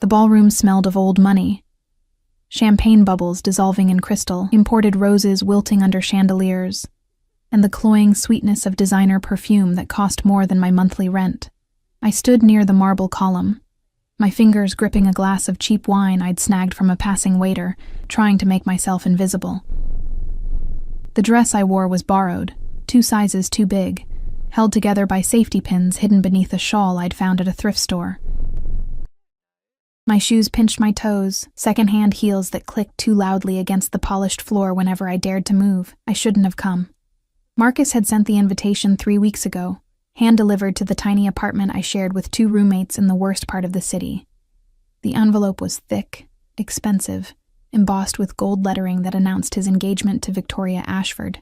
The ballroom smelled of old money. Champagne bubbles dissolving in crystal, imported roses wilting under chandeliers, and the cloying sweetness of designer perfume that cost more than my monthly rent. I stood near the marble column, my fingers gripping a glass of cheap wine I'd snagged from a passing waiter, trying to make myself invisible. The dress I wore was borrowed, 2 sizes too big, held together by safety pins hidden beneath a shawl I'd found at a thrift store. My shoes pinched my toes, second-hand heels that clicked too loudly against the polished floor whenever I dared to move. I shouldn't have come. Marcus had sent the invitation 3 weeks ago, hand-delivered to the tiny apartment I shared with 2 roommates in the worst part of the city. The envelope was thick, expensive, embossed with gold lettering that announced his engagement to Victoria Ashford,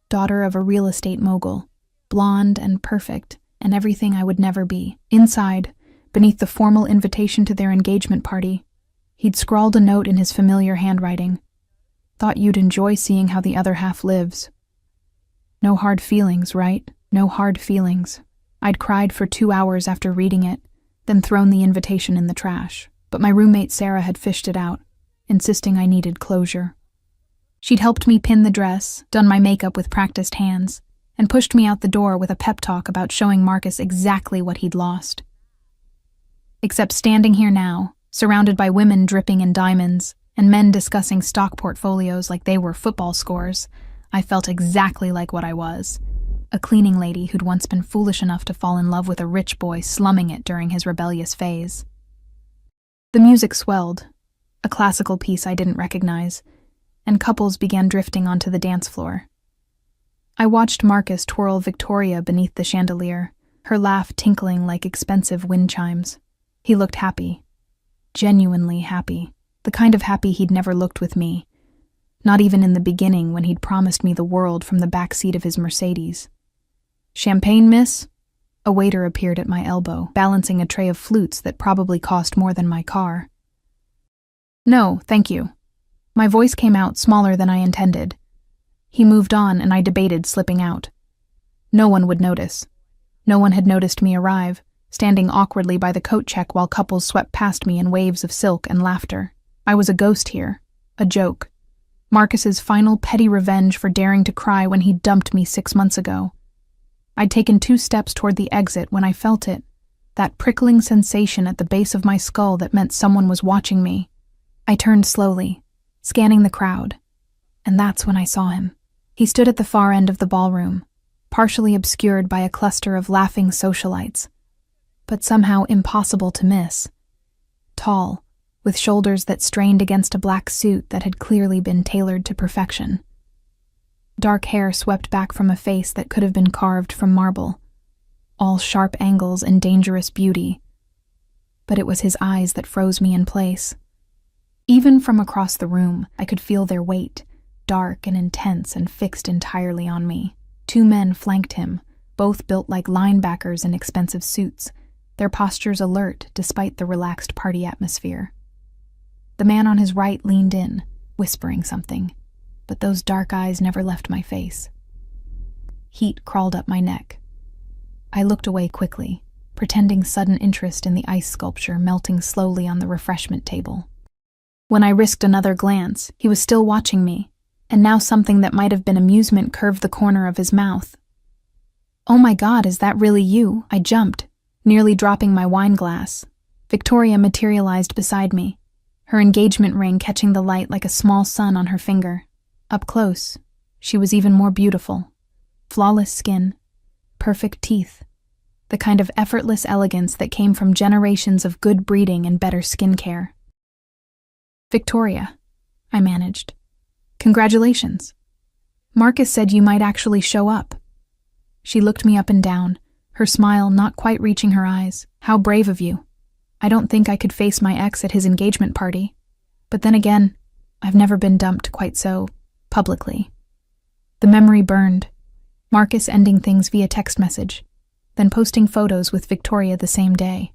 daughter of a real estate mogul, blonde and perfect, and everything I would never be. Inside, beneath the formal invitation to their engagement party, he'd scrawled a note in his familiar handwriting. Thought you'd enjoy seeing how the other half lives. No hard feelings, right? No hard feelings. I'd cried for 2 hours after reading it, then thrown the invitation in the trash. But my roommate Sarah had fished it out, insisting I needed closure. She'd helped me pin the dress, done my makeup with practiced hands, and pushed me out the door with a pep talk about showing Marcus exactly what he'd lost. Except standing here now, surrounded by women dripping in diamonds, and men discussing stock portfolios like they were football scores, I felt exactly like what I was. A cleaning lady who'd once been foolish enough to fall in love with a rich boy slumming it during his rebellious phase. The music swelled, a classical piece I didn't recognize, and couples began drifting onto the dance floor. I watched Marcus twirl Victoria beneath the chandelier, her laugh tinkling like expensive wind chimes. He looked happy, genuinely happy, the kind of happy he'd never looked with me, not even in the beginning when he'd promised me the world from the back seat of his Mercedes. "Champagne, miss?" A waiter appeared at my elbow, balancing a tray of flutes that probably cost more than my car. "No, thank you." My voice came out smaller than I intended. He moved on and I debated slipping out. No one would notice. No one had noticed me arrive, standing awkwardly by the coat check while couples swept past me in waves of silk and laughter. I was a ghost here, a joke. Marcus's final petty revenge for daring to cry when he dumped me 6 months ago. I'd taken 2 steps toward the exit when I felt it, that prickling sensation at the base of my skull that meant someone was watching me. I turned slowly, scanning the crowd, and that's when I saw him. He stood at the far end of the ballroom, partially obscured by a cluster of laughing socialites, but somehow impossible to miss. Tall, with shoulders that strained against a black suit that had clearly been tailored to perfection. Dark hair swept back from a face that could have been carved from marble, all sharp angles and dangerous beauty. But it was his eyes that froze me in place. Even from across the room, I could feel their weight, dark and intense and fixed entirely on me. 2 men flanked him, both built like linebackers in expensive suits, their postures alert despite the relaxed party atmosphere. The man on his right leaned in, whispering something, but those dark eyes never left my face. Heat crawled up my neck. I looked away quickly, pretending sudden interest in the ice sculpture melting slowly on the refreshment table. When I risked another glance, he was still watching me, and now something that might have been amusement curved the corner of his mouth. "Oh my God, is that really you?" I jumped, nearly dropping my wine glass. Victoria materialized beside me, her engagement ring catching the light like a small sun on her finger. Up close, she was even more beautiful. Flawless skin, perfect teeth, the kind of effortless elegance that came from generations of good breeding and better skincare. "Victoria," I managed. "Congratulations. Marcus said you might actually show up." She looked me up and down, her smile not quite reaching her eyes. "How brave of you. I don't think I could face my ex at his engagement party. But then again, I've never been dumped quite so publicly." The memory burned. Marcus ending things via text message, then posting photos with Victoria the same day.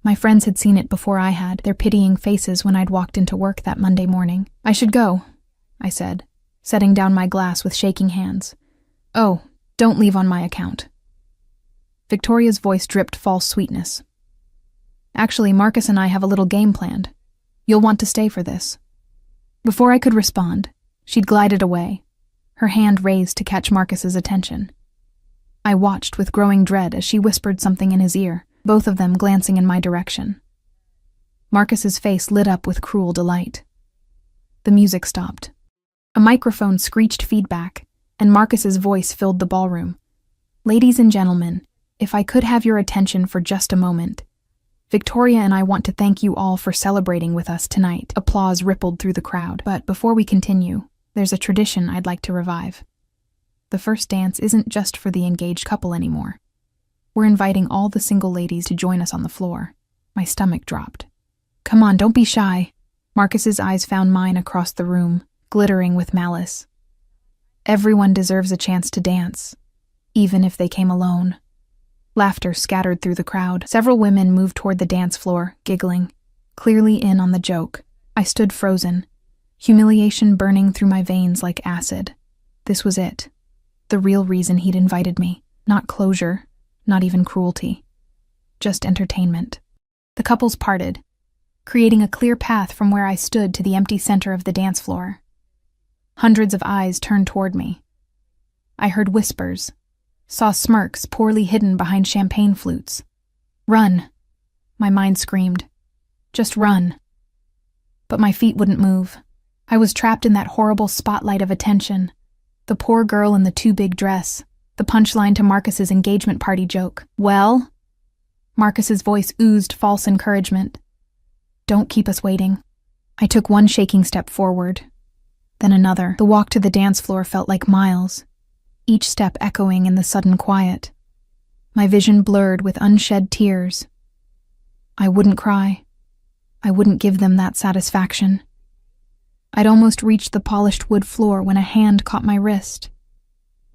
My friends had seen it before I had, their pitying faces when I'd walked into work that Monday morning. "I should go," I said, setting down my glass with shaking hands. "Oh, don't leave on my account." Victoria's voice dripped false sweetness. Actually, Marcus and I have a little game planned. You'll want to stay for this." Before I could respond, she'd glided away, her hand raised to catch Marcus's attention. I watched with growing dread as she whispered something in his ear, both of them glancing in my direction. Marcus's face lit up with cruel delight. The music stopped. A microphone screeched feedback, and Marcus's voice filled the ballroom. "Ladies and gentlemen, if I could have your attention for just a moment. Victoria and I want to thank you all for celebrating with us tonight." Applause rippled through the crowd. But before we continue, there's a tradition I'd like to revive. The first dance isn't just for the engaged couple anymore. We're inviting all the single ladies to join us on the floor. My stomach dropped. "Come on, don't be shy." Marcus's eyes found mine across the room, glittering with malice. "Everyone deserves a chance to dance, even if they came alone." Laughter scattered through the crowd. Several women moved toward the dance floor, giggling, clearly in on the joke. I stood frozen, humiliation burning through my veins like acid. This was it. The real reason he'd invited me. Not closure, not even cruelty. Just entertainment. The couples parted, creating a clear path from where I stood to the empty center of the dance floor. Hundreds of eyes turned toward me. I heard whispers, saw smirks poorly hidden behind champagne flutes. "Run!" My mind screamed. Just run. But my feet wouldn't move. I was trapped in that horrible spotlight of attention. The poor girl in the too big dress, the punchline to Marcus's engagement party joke. "Well?" Marcus's voice oozed false encouragement. "Don't keep us waiting." I took one shaking step forward, then another. The walk to the dance floor felt like miles, each step echoing in the sudden quiet. My vision blurred with unshed tears. I wouldn't cry. I wouldn't give them that satisfaction. I'd almost reached the polished wood floor when a hand caught my wrist.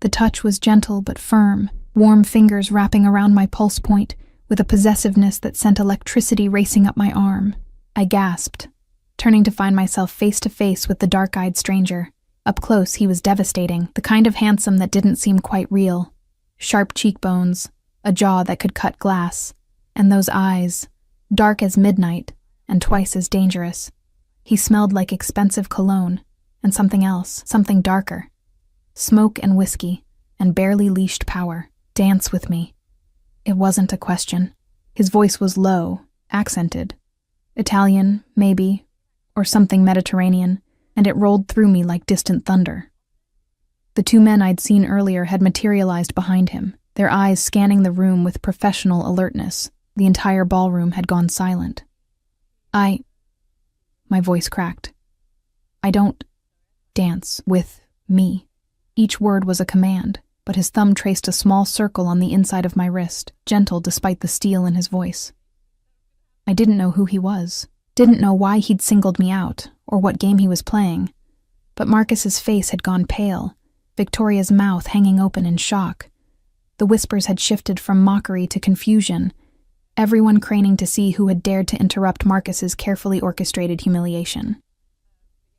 The touch was gentle but firm, warm fingers wrapping around my pulse point with a possessiveness that sent electricity racing up my arm. I gasped, turning to find myself face to face with the dark-eyed stranger. Up close, he was devastating, the kind of handsome that didn't seem quite real. Sharp cheekbones, a jaw that could cut glass, and those eyes, dark as midnight and twice as dangerous. He smelled like expensive cologne, and something else, something darker. Smoke and whiskey, and barely leashed power. "Dance with me." It wasn't a question. His voice was low, accented. Italian, maybe, or something Mediterranean, and it rolled through me like distant thunder. The two men I'd seen earlier had materialized behind him, their eyes scanning the room with professional alertness. The entire ballroom had gone silent. My voice cracked. "I don't dance with me." Each word was a command, but his thumb traced a small circle on the inside of my wrist, gentle despite the steel in his voice. I didn't know who he was, didn't know why he'd singled me out, or what game he was playing. But Marcus's face had gone pale, Victoria's mouth hanging open in shock. The whispers had shifted from mockery to confusion, everyone craning to see who had dared to interrupt Marcus's carefully orchestrated humiliation.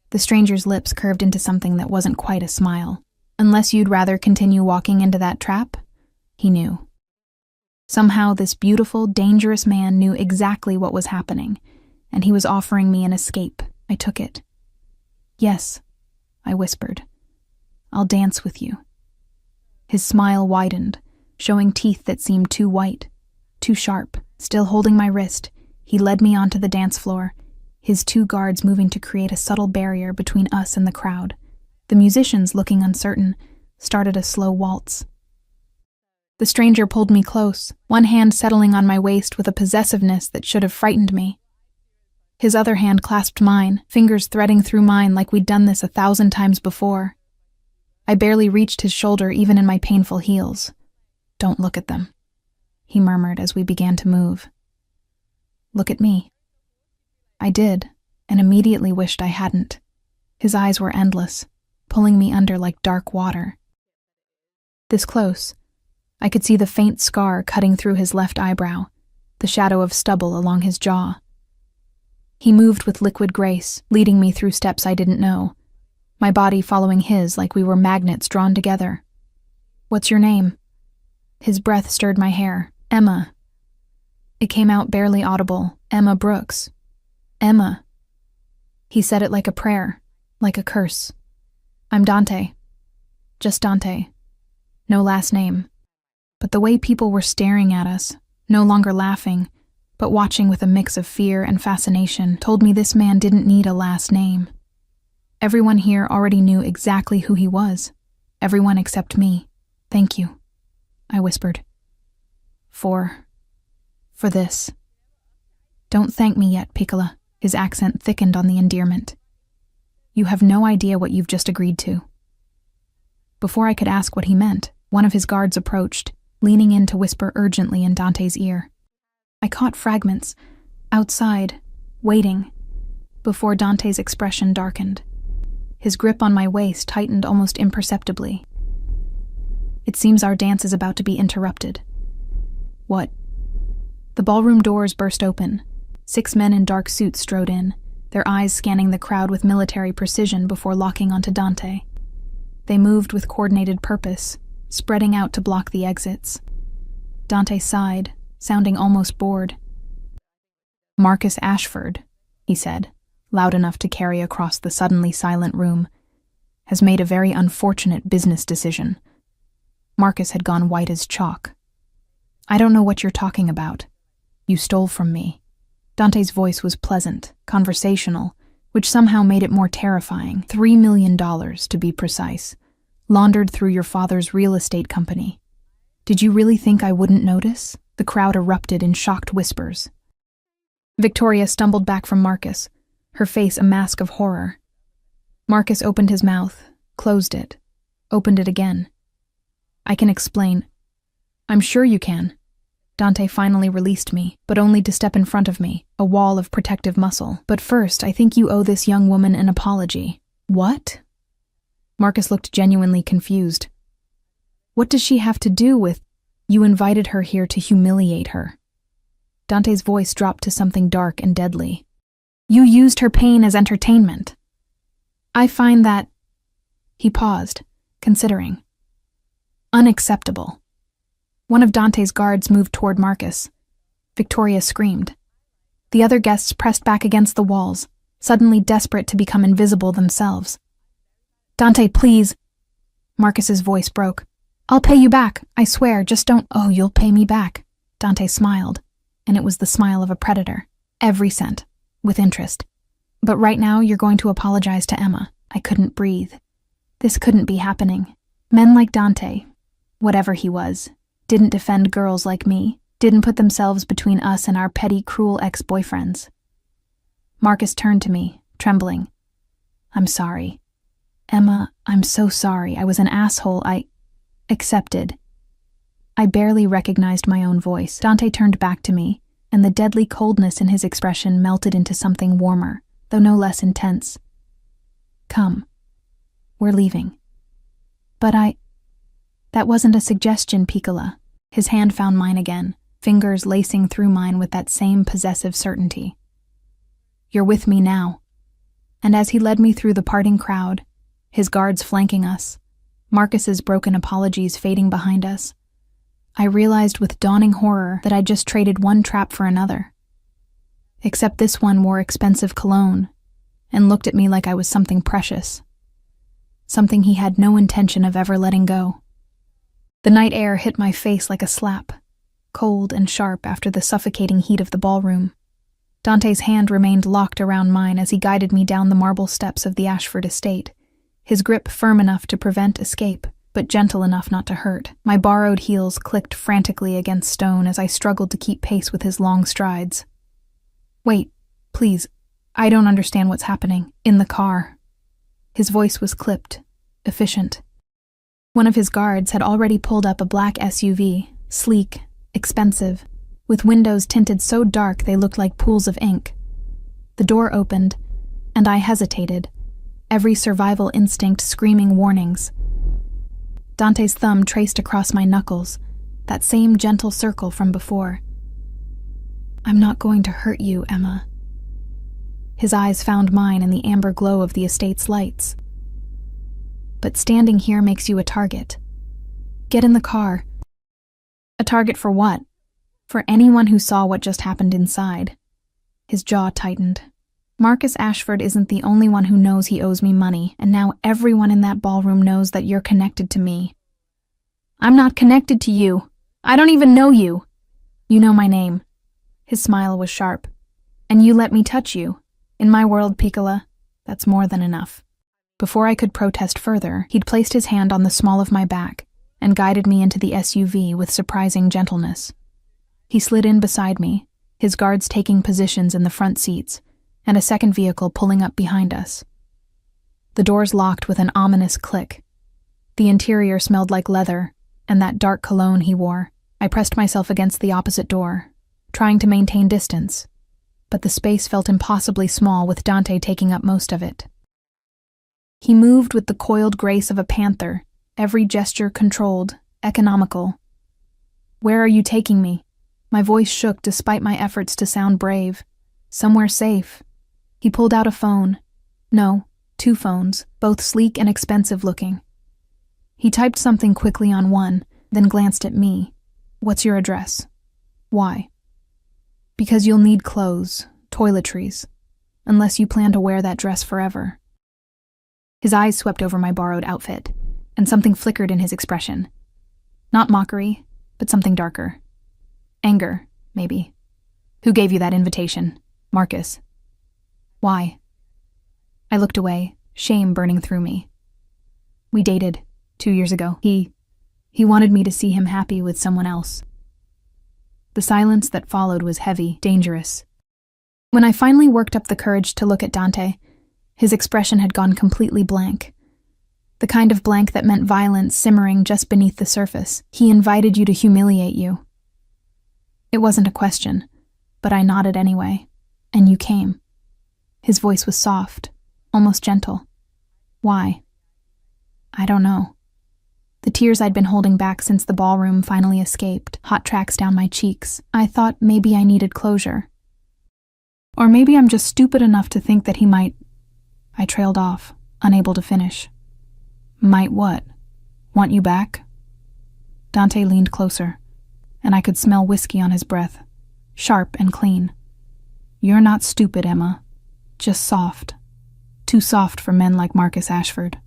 The stranger's lips curved into something that wasn't quite a smile. "Unless you'd rather continue walking into that trap?" He knew. Somehow this beautiful, dangerous man knew exactly what was happening, and he was offering me an escape. I took it. "Yes," I whispered. "I'll dance with you." His smile widened, showing teeth that seemed too white, too sharp. Still holding my wrist, he led me onto the dance floor, his two guards moving to create a subtle barrier between us and the crowd. The musicians, looking uncertain, started a slow waltz. The stranger pulled me close, one hand settling on my waist with a possessiveness that should have frightened me. His other hand clasped mine, fingers threading through mine like we'd done this 1,000 times before. I barely reached his shoulder even in my painful heels. "Don't look at them," he murmured as we began to move. "Look at me." I did, and immediately wished I hadn't. His eyes were endless, pulling me under like dark water. This close, I could see the faint scar cutting through his left eyebrow, the shadow of stubble along his jaw. He moved with liquid grace, leading me through steps I didn't know, my body following his like we were magnets drawn together. "What's your name?" His breath stirred my hair. "Emma." It came out barely audible, Emma Brooks. Emma. He said it like a prayer, like a curse. I'm Dante. Just Dante. No last name. But the way people were staring at us, no longer laughing, but watching with a mix of fear and fascination, told me this man didn't need a last name. Everyone here already knew exactly who he was. Everyone except me. Thank you, I whispered. For this. Don't thank me yet, Piccola. His accent thickened on the endearment. You have no idea what you've just agreed to. Before I could ask what he meant, one of his guards approached, leaning in to whisper urgently in Dante's ear. I caught fragments, outside, waiting, before Dante's expression darkened. His grip on my waist tightened almost imperceptibly. It seems our dance is about to be interrupted. What? The ballroom doors burst open. 6 men in dark suits strode in, their eyes scanning the crowd with military precision before locking onto Dante. They moved with coordinated purpose, spreading out to block the exits. Dante sighed, sounding almost bored. Marcus Ashford, he said, loud enough to carry across the suddenly silent room, has made a very unfortunate business decision. Marcus had gone white as chalk. I don't know what you're talking about. You stole from me. Dante's voice was pleasant, conversational, which somehow made it more terrifying. $3 million, to be precise, laundered through your father's real estate company. Did you really think I wouldn't notice? The crowd erupted in shocked whispers. Victoria stumbled back from Marcus, her face a mask of horror. Marcus opened his mouth, closed it, opened it again. I can explain. I'm sure you can. Dante finally released me, but only to step in front of me, a wall of protective muscle. But first, I think you owe this young woman an apology. What? Marcus looked genuinely confused. What does she have to do with... You invited her here to humiliate her. Dante's voice dropped to something dark and deadly. You used her pain as entertainment. I find that... He paused, considering. Unacceptable. One of Dante's guards moved toward Marcus. Victoria screamed. The other guests pressed back against the walls, suddenly desperate to become invisible themselves. Dante, please. Marcus's voice broke. I'll pay you back, I swear, just don't... Oh, you'll pay me back. Dante smiled, and it was the smile of a predator. Every cent, with interest. But right now you're going to apologize to Emma. I couldn't breathe. This couldn't be happening. Men like Dante, whatever he was, didn't defend girls like me, didn't put themselves between us and our petty, cruel ex-boyfriends. Marcus turned to me, trembling. I'm sorry. Emma, I'm so sorry. I was an asshole. I accepted. I barely recognized my own voice. Dante turned back to me, and the deadly coldness in his expression melted into something warmer, though no less intense. Come. We're leaving. But That wasn't a suggestion, Piccola. His hand found mine again, fingers lacing through mine with that same possessive certainty. You're with me now. And as he led me through the parting crowd, his guards flanking us, Marcus's broken apologies fading behind us, I realized with dawning horror that I'd just traded one trap for another. Except this one wore expensive cologne and looked at me like I was something precious. Something he had no intention of ever letting go. The night air hit my face like a slap, cold and sharp after the suffocating heat of the ballroom. Dante's hand remained locked around mine as he guided me down the marble steps of the Ashford estate, his grip firm enough to prevent escape, but gentle enough not to hurt. My borrowed heels clicked frantically against stone as I struggled to keep pace with his long strides. Wait, please, I don't understand what's happening. In the car. His voice was clipped, efficient. One of his guards had already pulled up a black SUV, sleek, expensive, with windows tinted so dark they looked like pools of ink. The door opened, and I hesitated, every survival instinct screaming warnings. Dante's thumb traced across my knuckles, that same gentle circle from before. I'm not going to hurt you, Emma. His eyes found mine in the amber glow of the estate's lights. But standing here makes you a target. Get in the car. A target for what? For anyone who saw what just happened inside. His jaw tightened. Marcus Ashford isn't the only one who knows he owes me money, and now everyone in that ballroom knows that you're connected to me. I'm not connected to you. I don't even know you. You know my name. His smile was sharp. And you let me touch you. In my world, Piccola, that's more than enough. Before I could protest further, he'd placed his hand on the small of my back and guided me into the SUV with surprising gentleness. He slid in beside me, his guards taking positions in the front seats, and a second vehicle pulling up behind us. The doors locked with an ominous click. The interior smelled like leather and that dark cologne he wore. I pressed myself against the opposite door, trying to maintain distance, but the space felt impossibly small with Dante taking up most of it. He moved with the coiled grace of a panther, every gesture controlled, economical. Where are you taking me? My voice shook despite my efforts to sound brave. Somewhere safe. He pulled out a phone. No, 2 phones, both sleek and expensive looking. He typed something quickly on one, then glanced at me. What's your address? Why? Because you'll need clothes, toiletries, unless you plan to wear that dress forever. His eyes swept over my borrowed outfit, and something flickered in his expression. Not mockery, but something darker. Anger, maybe. Who gave you that invitation? Marcus. Why? I looked away, shame burning through me. We dated 2 years ago. He wanted me to see him happy with someone else. The silence that followed was heavy, dangerous. When I finally worked up the courage to look at Dante, his expression had gone completely blank. The kind of blank that meant violence simmering just beneath the surface. He invited you to humiliate you. It wasn't a question, but I nodded anyway, and you came. His voice was soft, almost gentle. Why? I don't know. The tears I'd been holding back since the ballroom finally escaped, hot tracks down my cheeks. I thought maybe I needed closure. Or maybe I'm just stupid enough to think that he might... I trailed off, unable to finish. Might what? Want you back? Dante leaned closer, and I could smell whiskey on his breath, sharp and clean. You're not stupid, Emma. Just soft. Too soft for men like Marcus Ashford.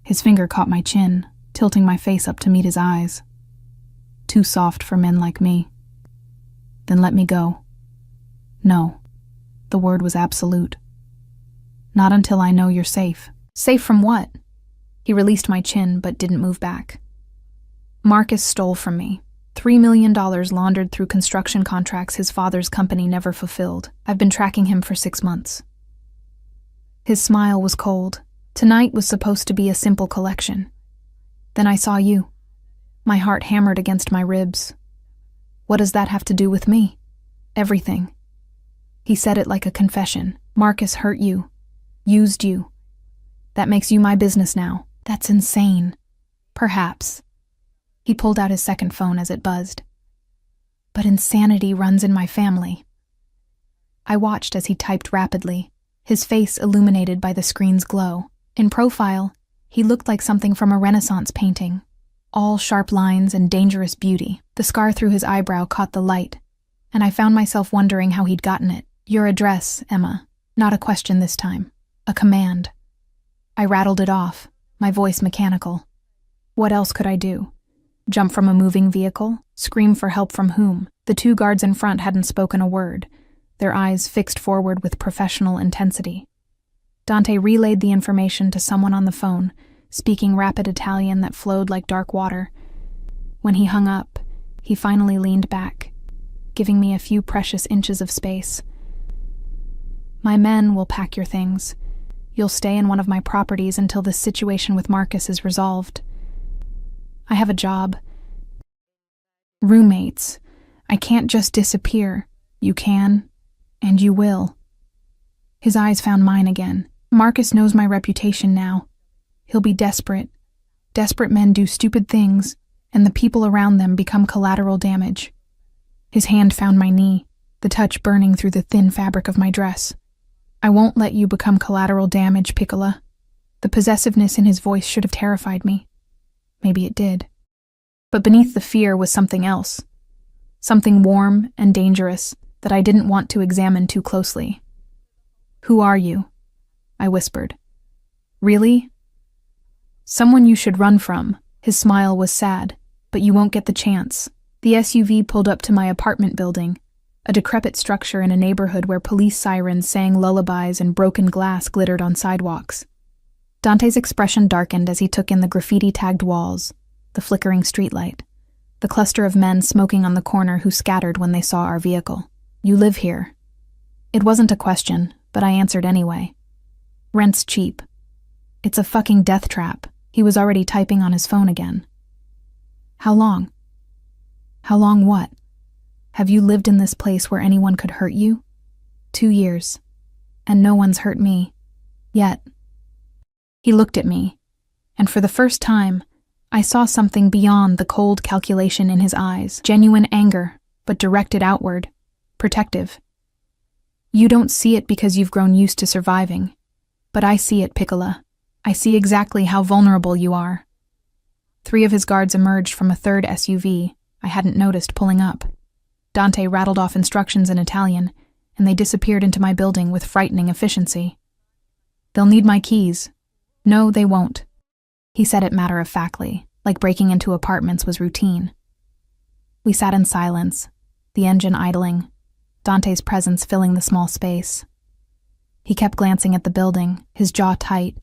His finger caught my chin, tilting my face up to meet his eyes. Too soft for men like me. Then let me go. No. The word was absolute. Not until I know you're safe. Safe from what? He released my chin, but didn't move back. Marcus stole from me. $3 million laundered through construction contracts his father's company never fulfilled. I've been tracking him for 6 months. His smile was cold. Tonight was supposed to be a simple collection. Then I saw you. My heart hammered against my ribs. What does that have to do with me? Everything. He said it like a confession. Marcus hurt you. Used you. That makes you my business now. That's insane. Perhaps. He pulled out his second phone as it buzzed. But insanity runs in my family. I watched as he typed rapidly, his face illuminated by the screen's glow. In profile, he looked like something from a Renaissance painting. All sharp lines and dangerous beauty. The scar through his eyebrow caught the light, and I found myself wondering how he'd gotten it. Your address, Emma. Not a question this time. A command. I rattled it off, my voice mechanical. What else could I do? Jump from a moving vehicle? Scream for help from whom? The 2 guards in front hadn't spoken a word, their eyes fixed forward with professional intensity. Dante relayed the information to someone on the phone, speaking rapid Italian that flowed like dark water. When he hung up, he finally leaned back, giving me a few precious inches of space. My men will pack your things. You'll stay in one of my properties until this situation with Marcus is resolved. I have a job. Roommates. I can't just disappear. You can, and you will. His eyes found mine again. Marcus knows my reputation now. He'll be desperate. Desperate men do stupid things, and the people around them become collateral damage. His hand found my knee, the touch burning through the thin fabric of my dress. I won't let you become collateral damage, Piccola. The possessiveness in his voice should have terrified me. Maybe it did. But beneath the fear was something else. Something warm and dangerous that I didn't want to examine too closely. "Who are you?" I whispered. "Really?" "Someone you should run from." His smile was sad. "But you won't get the chance." The SUV pulled up to my apartment building, a decrepit structure in a neighborhood where police sirens sang lullabies and broken glass glittered on sidewalks. Dante's expression darkened as he took in the graffiti-tagged walls, the flickering streetlight, the cluster of men smoking on the corner who scattered when they saw our vehicle. "You live here." It wasn't a question, but I answered anyway. "Rent's cheap." "It's a fucking death trap." He was already typing on his phone again. "How long?" "How long what? Have you lived in this place where anyone could hurt you?" 2 years. And no one's hurt me. Yet. He looked at me, and for the first time, I saw something beyond the cold calculation in his eyes. Genuine anger, but directed outward. Protective. "You don't see it because you've grown used to surviving. But I see it, Piccola. I see exactly how vulnerable you are." 3 of his guards emerged from a third SUV I hadn't noticed pulling up. Dante rattled off instructions in Italian, and they disappeared into my building with frightening efficiency. "They'll need my keys." "No, they won't." He said it matter-of-factly, like breaking into apartments was routine. We sat in silence, the engine idling, Dante's presence filling the small space. He kept glancing at the building, his jaw tight,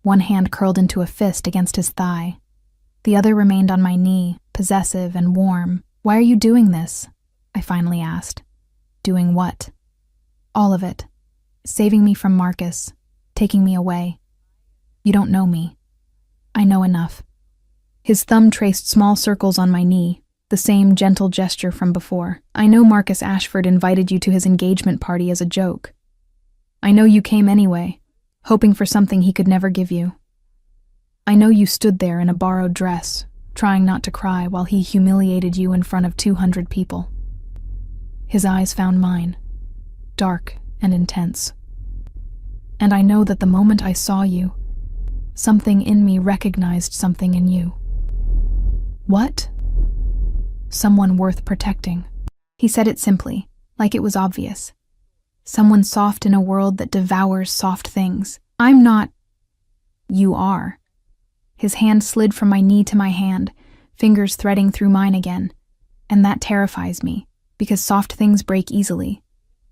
one hand curled into a fist against his thigh. The other remained on my knee, possessive and warm. "Why are you doing this?" I finally asked. "Doing what?" "All of it. Saving me from Marcus, taking me away. You don't know me." "I know enough." His thumb traced small circles on my knee, the same gentle gesture from before. "I know Marcus Ashford invited you to his engagement party as a joke. I know you came anyway, hoping for something he could never give you. I know you stood there in a borrowed dress, trying not to cry while he humiliated you in front of 200 people. His eyes found mine, dark and intense. And I know that the moment I saw you, something in me recognized something in you." "What?" "Someone worth protecting." He said it simply, like it was obvious. "Someone soft in a world that devours soft things. I'm not." "You are." His hand slid from my knee to my hand, fingers threading through mine again. And that terrifies me, because soft things break easily.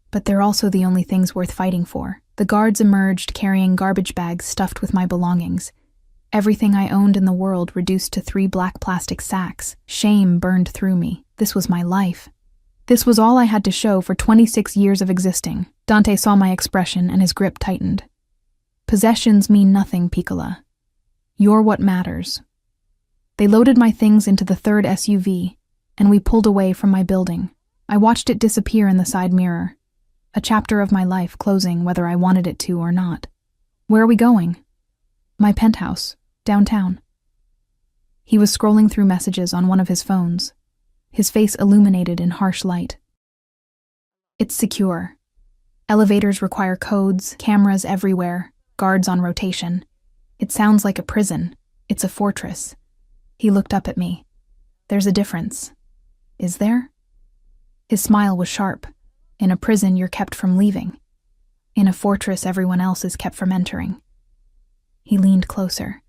But they're also the only things worth fighting for. The guards emerged carrying garbage bags stuffed with my belongings. Everything I owned in the world reduced to 3 black plastic sacks. Shame burned through me. This was my life. This was all I had to show for 26 years of existing. Dante saw my expression and his grip tightened. "Possessions mean nothing, Piccola. You're what matters." They loaded my things into the third SUV, and we pulled away from my building. I watched it disappear in the side mirror. A chapter of my life closing whether I wanted it to or not. "Where are we going?" "My penthouse, downtown." He was scrolling through messages on one of his phones, his face illuminated in harsh light. "It's secure. Elevators require codes, cameras everywhere, guards on rotation. It sounds like a prison. It's a fortress." He looked up at me. "There's a difference." "Is there?" His smile was sharp. "In a prison, you're kept from leaving. In a fortress, everyone else is kept from entering." He leaned closer,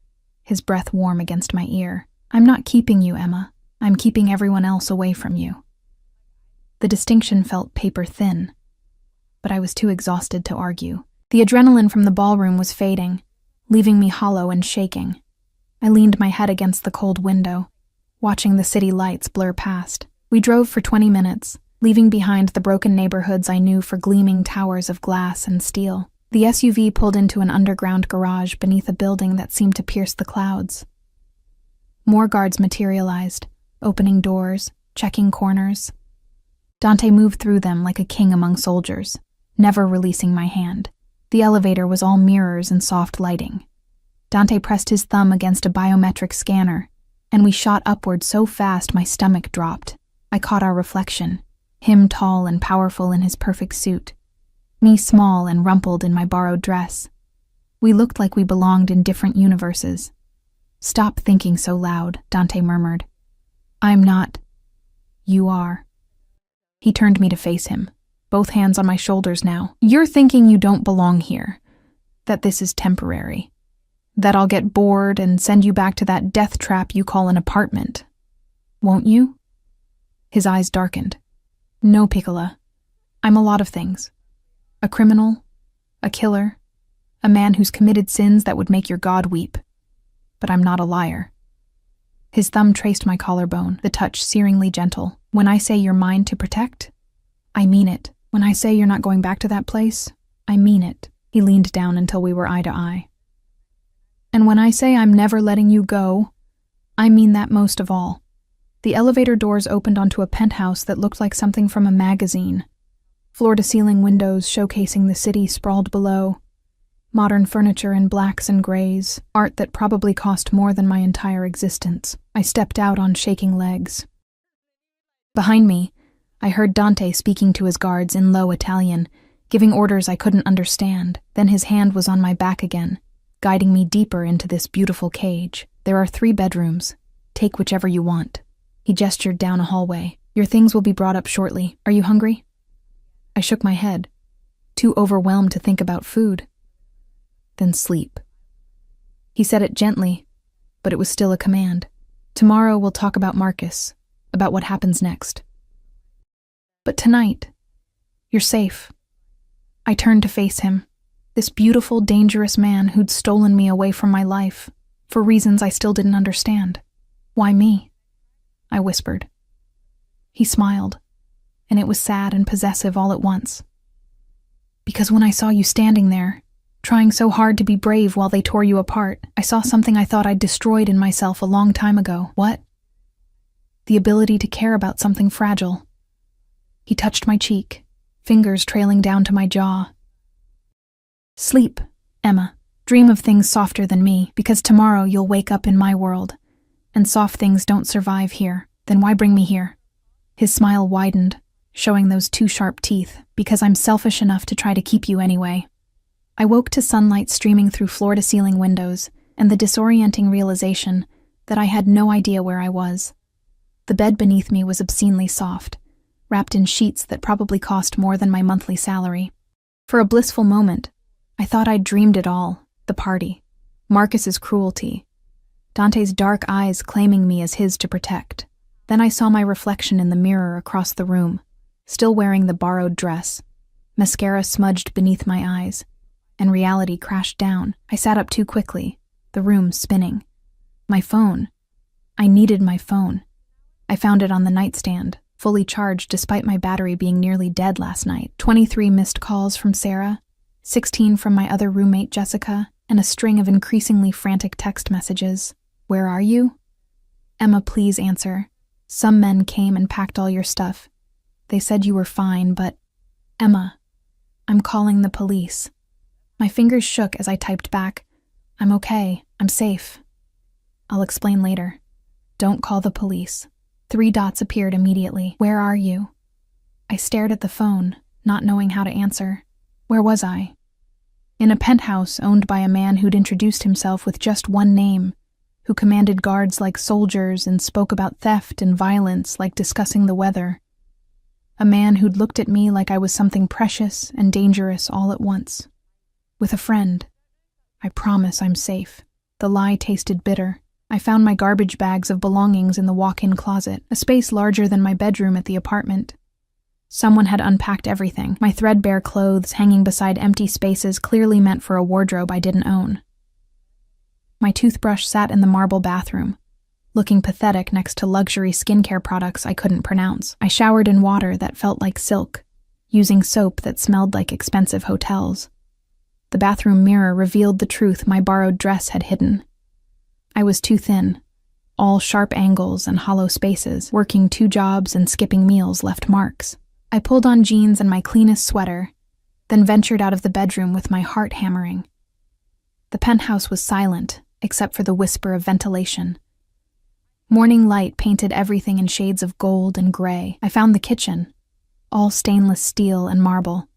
his breath warm against my ear. "I'm not keeping you, Emma. I'm keeping everyone else away from you." The distinction felt paper thin, but I was too exhausted to argue. The adrenaline from the ballroom was fading, leaving me hollow and shaking. I leaned my head against the cold window, watching the city lights blur past. We drove for 20 minutes, leaving behind the broken neighborhoods I knew for gleaming towers of glass and steel. The SUV pulled into an underground garage beneath a building that seemed to pierce the clouds. More guards materialized, opening doors, checking corners. Dante moved through them like a king among soldiers, never releasing my hand. The elevator was all mirrors and soft lighting. Dante pressed his thumb against a biometric scanner, and we shot upward so fast my stomach dropped. I caught our reflection, him tall and powerful in his perfect suit, me small and rumpled in my borrowed dress. We looked like we belonged in different universes. "Stop thinking so loud," Dante murmured. "I'm not." "You are." He turned me to face him, both hands on my shoulders now. You're thinking you don't belong here, that this is temporary, that I'll get bored and send you back to that death trap you call an apartment. Won't you? His eyes darkened. No, Piccola. I'm a lot of things. A criminal, a killer, a man who's committed sins that would make your God weep. But I'm not a liar. His thumb traced my collarbone, the touch searingly gentle. When I say you're mine to protect, I mean it. When I say you're not going back to that place, I mean it. He leaned down until we were eye to eye. And when I say I'm never letting you go, I mean that most of all. The elevator doors opened onto a penthouse that looked like something from a magazine. Floor-to-ceiling windows showcasing the city sprawled below. Modern furniture in blacks and grays, art that probably cost more than my entire existence. I stepped out on shaking legs. Behind me, I heard Dante speaking to his guards in low Italian, giving orders I couldn't understand. Then his hand was on my back again, guiding me deeper into this beautiful cage. There are 3 bedrooms. Take whichever you want. He gestured down a hallway. Your things will be brought up shortly. Are you hungry? I shook my head, too overwhelmed to think about food. Then sleep. He said it gently, but it was still a command. Tomorrow we'll talk about Marcus, about what happens next. But tonight, you're safe. I turned to face him, this beautiful, dangerous man who'd stolen me away from my life, for reasons I still didn't understand. Why me? I whispered. He smiled, and it was sad and possessive all at once. Because when I saw you standing there, trying so hard to be brave while they tore you apart, I saw something I thought I'd destroyed in myself a long time ago. What? The ability to care about something fragile. He touched my cheek, fingers trailing down to my jaw. Sleep, Emma. Dream of things softer than me, because tomorrow you'll wake up in my world, and soft things don't survive here. Then why bring me here? His smile widened, showing those 2 sharp teeth, because I'm selfish enough to try to keep you anyway. I woke to sunlight streaming through floor-to-ceiling windows and the disorienting realization that I had no idea where I was. The bed beneath me was obscenely soft, wrapped in sheets that probably cost more than my monthly salary. For a blissful moment, I thought I'd dreamed it all, the party, Marcus's cruelty, Dante's dark eyes claiming me as his to protect. Then I saw my reflection in the mirror across the room, still wearing the borrowed dress, mascara smudged beneath my eyes, and reality crashed down. I sat up too quickly, the room spinning. My phone. I needed my phone. I found it on the nightstand, fully charged despite my battery being nearly dead last night. 23 missed calls from Sarah, 16 from my other roommate Jessica, and a string of increasingly frantic text messages. Where are you? Emma, please answer. Some men came and packed all your stuff. They said you were fine, but... Emma, I'm calling the police. My fingers shook as I typed back, I'm okay, I'm safe. I'll explain later. Don't call the police. 3 dots appeared immediately. Where are you? I stared at the phone, not knowing how to answer. Where was I? In a penthouse owned by a man who'd introduced himself with just one name, who commanded guards like soldiers and spoke about theft and violence like discussing the weather. A man who'd looked at me like I was something precious and dangerous all at once. With a friend. I promise I'm safe. The lie tasted bitter. I found my garbage bags of belongings in the walk-in closet, a space larger than my bedroom at the apartment. Someone had unpacked everything, my threadbare clothes hanging beside empty spaces clearly meant for a wardrobe I didn't own. My toothbrush sat in the marble bathroom, looking pathetic next to luxury skincare products I couldn't pronounce. I showered in water that felt like silk, using soap that smelled like expensive hotels. The bathroom mirror revealed the truth my borrowed dress had hidden. I was too thin. All sharp angles and hollow spaces, working 2 jobs and skipping meals left marks. I pulled on jeans and my cleanest sweater, then ventured out of the bedroom with my heart hammering. The penthouse was silent, except for the whisper of ventilation. Morning light painted everything in shades of gold and gray. I found the kitchen, all stainless steel and marble,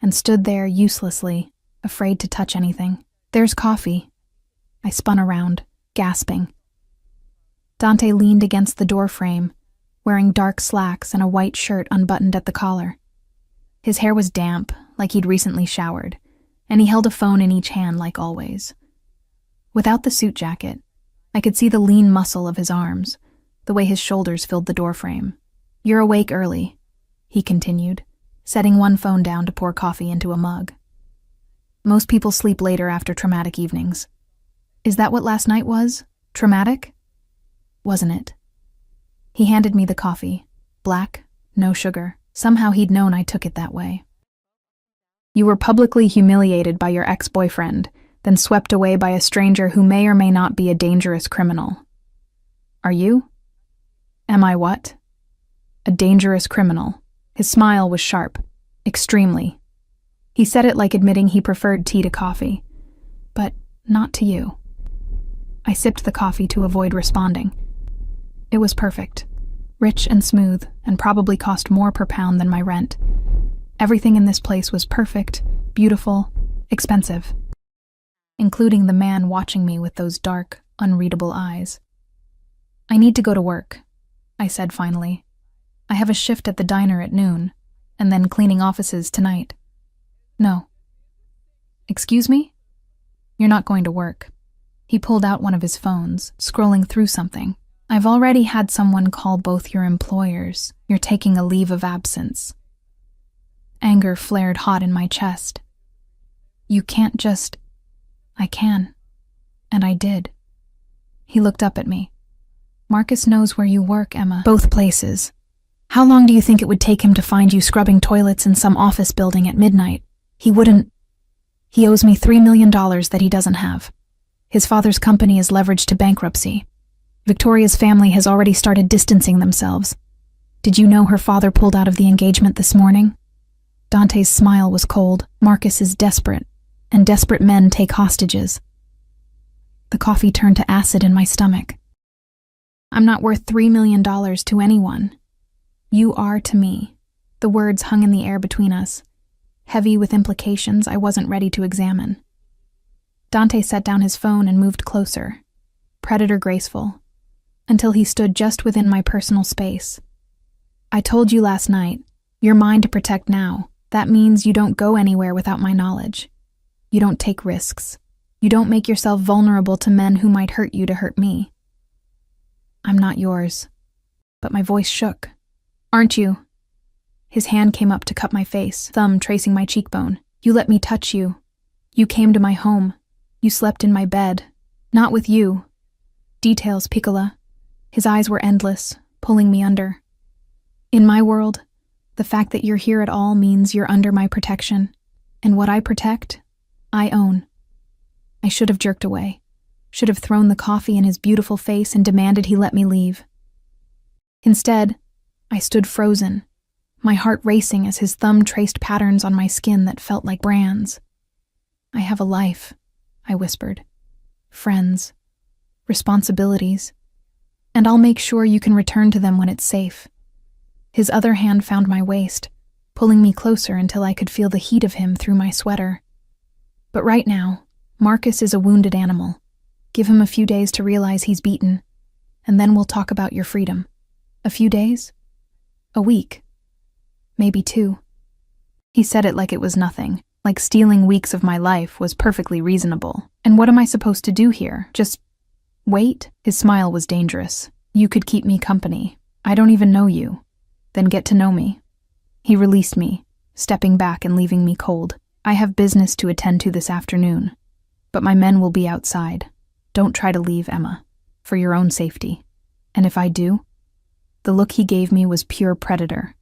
and stood there uselessly, afraid to touch anything. There's coffee. I spun around, gasping. Dante leaned against the doorframe, wearing dark slacks and a white shirt unbuttoned at the collar. His hair was damp, like he'd recently showered, and he held a phone in each hand like always. Without the suit jacket, I could see the lean muscle of his arms, the way his shoulders filled the doorframe. "You're awake early," he continued, setting one phone down to pour coffee into a mug. "Most people sleep later after traumatic evenings. Is that what last night was? Traumatic? Wasn't it?" He handed me the coffee. Black, no sugar. Somehow he'd known I took it that way. "You were publicly humiliated by your ex-boyfriend, then swept away by a stranger who may or may not be a dangerous criminal. Are you? Am I what? A dangerous criminal." His smile was sharp. Extremely. He said it like admitting he preferred tea to coffee. "But not to you." I sipped the coffee to avoid responding. It was perfect. Rich and smooth, and probably cost more per pound than my rent. Everything in this place was perfect, beautiful, expensive. Including the man watching me with those dark, unreadable eyes. "I need to go to work," I said finally. "I have a shift at the diner at noon, and then cleaning offices tonight." "No." "Excuse me? You're not going to work." He pulled out one of his phones, scrolling through something. "I've already had someone call both your employers. You're taking a leave of absence." Anger flared hot in my chest. "You can't just..." "I can. And I did." He looked up at me. "Marcus knows where you work, Emma. Both places. How long do you think it would take him to find you scrubbing toilets in some office building at midnight? He wouldn't. He owes me $3 million that he doesn't have. His father's company is leveraged to bankruptcy. Victoria's family has already started distancing themselves. Did you know her father pulled out of the engagement this morning?" Dante's smile was cold. "Marcus is desperate, and desperate men take hostages." The coffee turned to acid in my stomach. "I'm not worth $3 million to anyone. You are to me." The words hung in the air between us, heavy with implications I wasn't ready to examine. Dante set down his phone and moved closer, predator graceful, until he stood just within my personal space. "I told you last night, you're mine to protect now. That means you don't go anywhere without my knowledge. You don't take risks. You don't make yourself vulnerable to men who might hurt you to hurt me." "I'm not yours." But my voice shook. "Aren't you?" His hand came up to cup my face, thumb tracing my cheekbone. "You let me touch you. You came to my home. You slept in my bed. Not with you." Details, Piccola. His eyes were endless, pulling me under. "In my world, the fact that you're here at all means you're under my protection. And what I protect, I own." I should have jerked away, should have thrown the coffee in his beautiful face and demanded he let me leave. Instead, I stood frozen, my heart racing as his thumb traced patterns on my skin that felt like brands. "I have a life," I whispered. "Friends, responsibilities, and I'll make sure you can return to them when it's safe." His other hand found my waist, pulling me closer until I could feel the heat of him through my sweater. "But right now, Marcus is a wounded animal. Give him a few days to realize he's beaten, and then we'll talk about your freedom." "A few days? A week? Maybe 2. He said it like it was nothing, like stealing weeks of my life was perfectly reasonable. "And what am I supposed to do here? Just wait?" His smile was dangerous. "You could keep me company. I don't even know you. Then get to know me." He released me, stepping back and leaving me cold. "I have business to attend to this afternoon, but my men will be outside. Don't try to leave, Emma, for your own safety. And if I do..." The look he gave me was pure predator.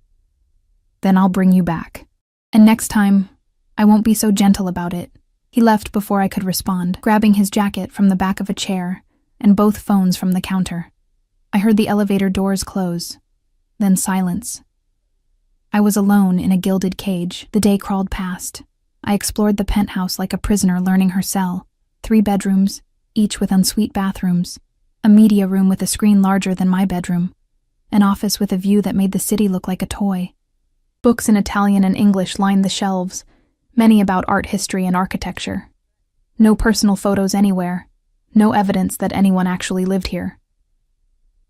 "Then I'll bring you back. And next time, I won't be so gentle about it." He left before I could respond, grabbing his jacket from the back of a chair and both phones from the counter. I heard the elevator doors close, then silence. I was alone in a gilded cage. The day crawled past. I explored the penthouse like a prisoner learning her cell. 3 bedrooms, each with ensuite bathrooms. A media room with a screen larger than my bedroom. An office with a view that made the city look like a toy. Books in Italian and English lined the shelves, many about art history and architecture. No personal photos anywhere. No evidence that anyone actually lived here.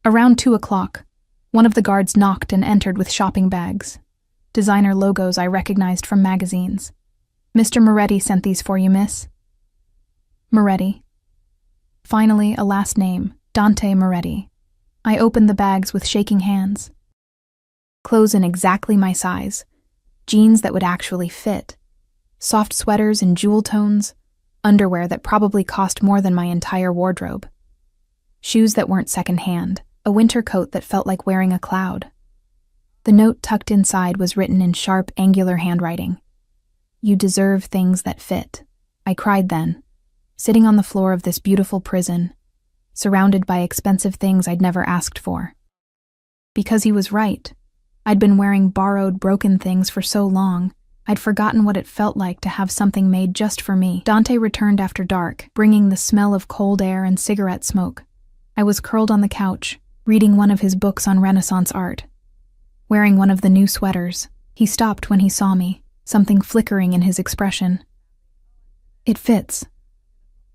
Around 2 o'clock, one of the guards knocked and entered with shopping bags. designer logos I recognized from magazines. "Mr. Moretti sent these for you, miss." Moretti. Finally, a last name, Dante Moretti. I opened the bags with shaking hands. Clothes in exactly my size, jeans that would actually fit, soft sweaters in jewel tones, underwear that probably cost more than my entire wardrobe, shoes that weren't secondhand, a winter coat that felt like wearing a cloud. The note tucked inside was written in sharp, angular handwriting. "You deserve things that fit." I cried then, sitting on the floor of this beautiful prison, surrounded by expensive things I'd never asked for. Because he was right. I'd been wearing borrowed, broken things for so long, I'd forgotten what it felt like to have something made just for me. Dante returned after dark, bringing the smell of cold air and cigarette smoke. I was curled on the couch, reading one of his books on Renaissance art. Wearing one of the new sweaters, he stopped when he saw me, something flickering in his expression. "It fits.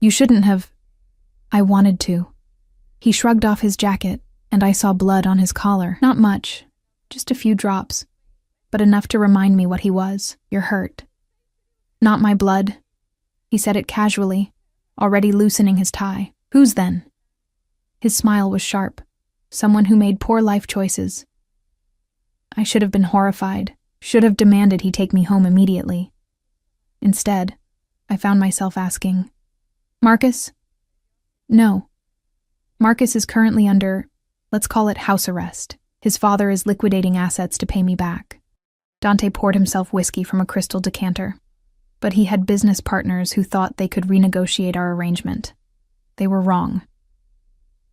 You shouldn't have—" I wanted to. He shrugged off his jacket, and I saw blood on his collar. Not much, just a few drops, but enough to remind me what he was. "You're hurt." "Not my blood." He said it casually, already loosening his tie. "Whose then?" His smile was sharp. Someone who made poor life choices. I should have been horrified, should have demanded he take me home immediately. Instead, I found myself asking, "Marcus?" "No. Marcus is currently under, let's call it house arrest. His father is liquidating assets to pay me back." Dante poured himself whiskey from a crystal decanter. But he had business partners who thought they could renegotiate our arrangement. They were wrong.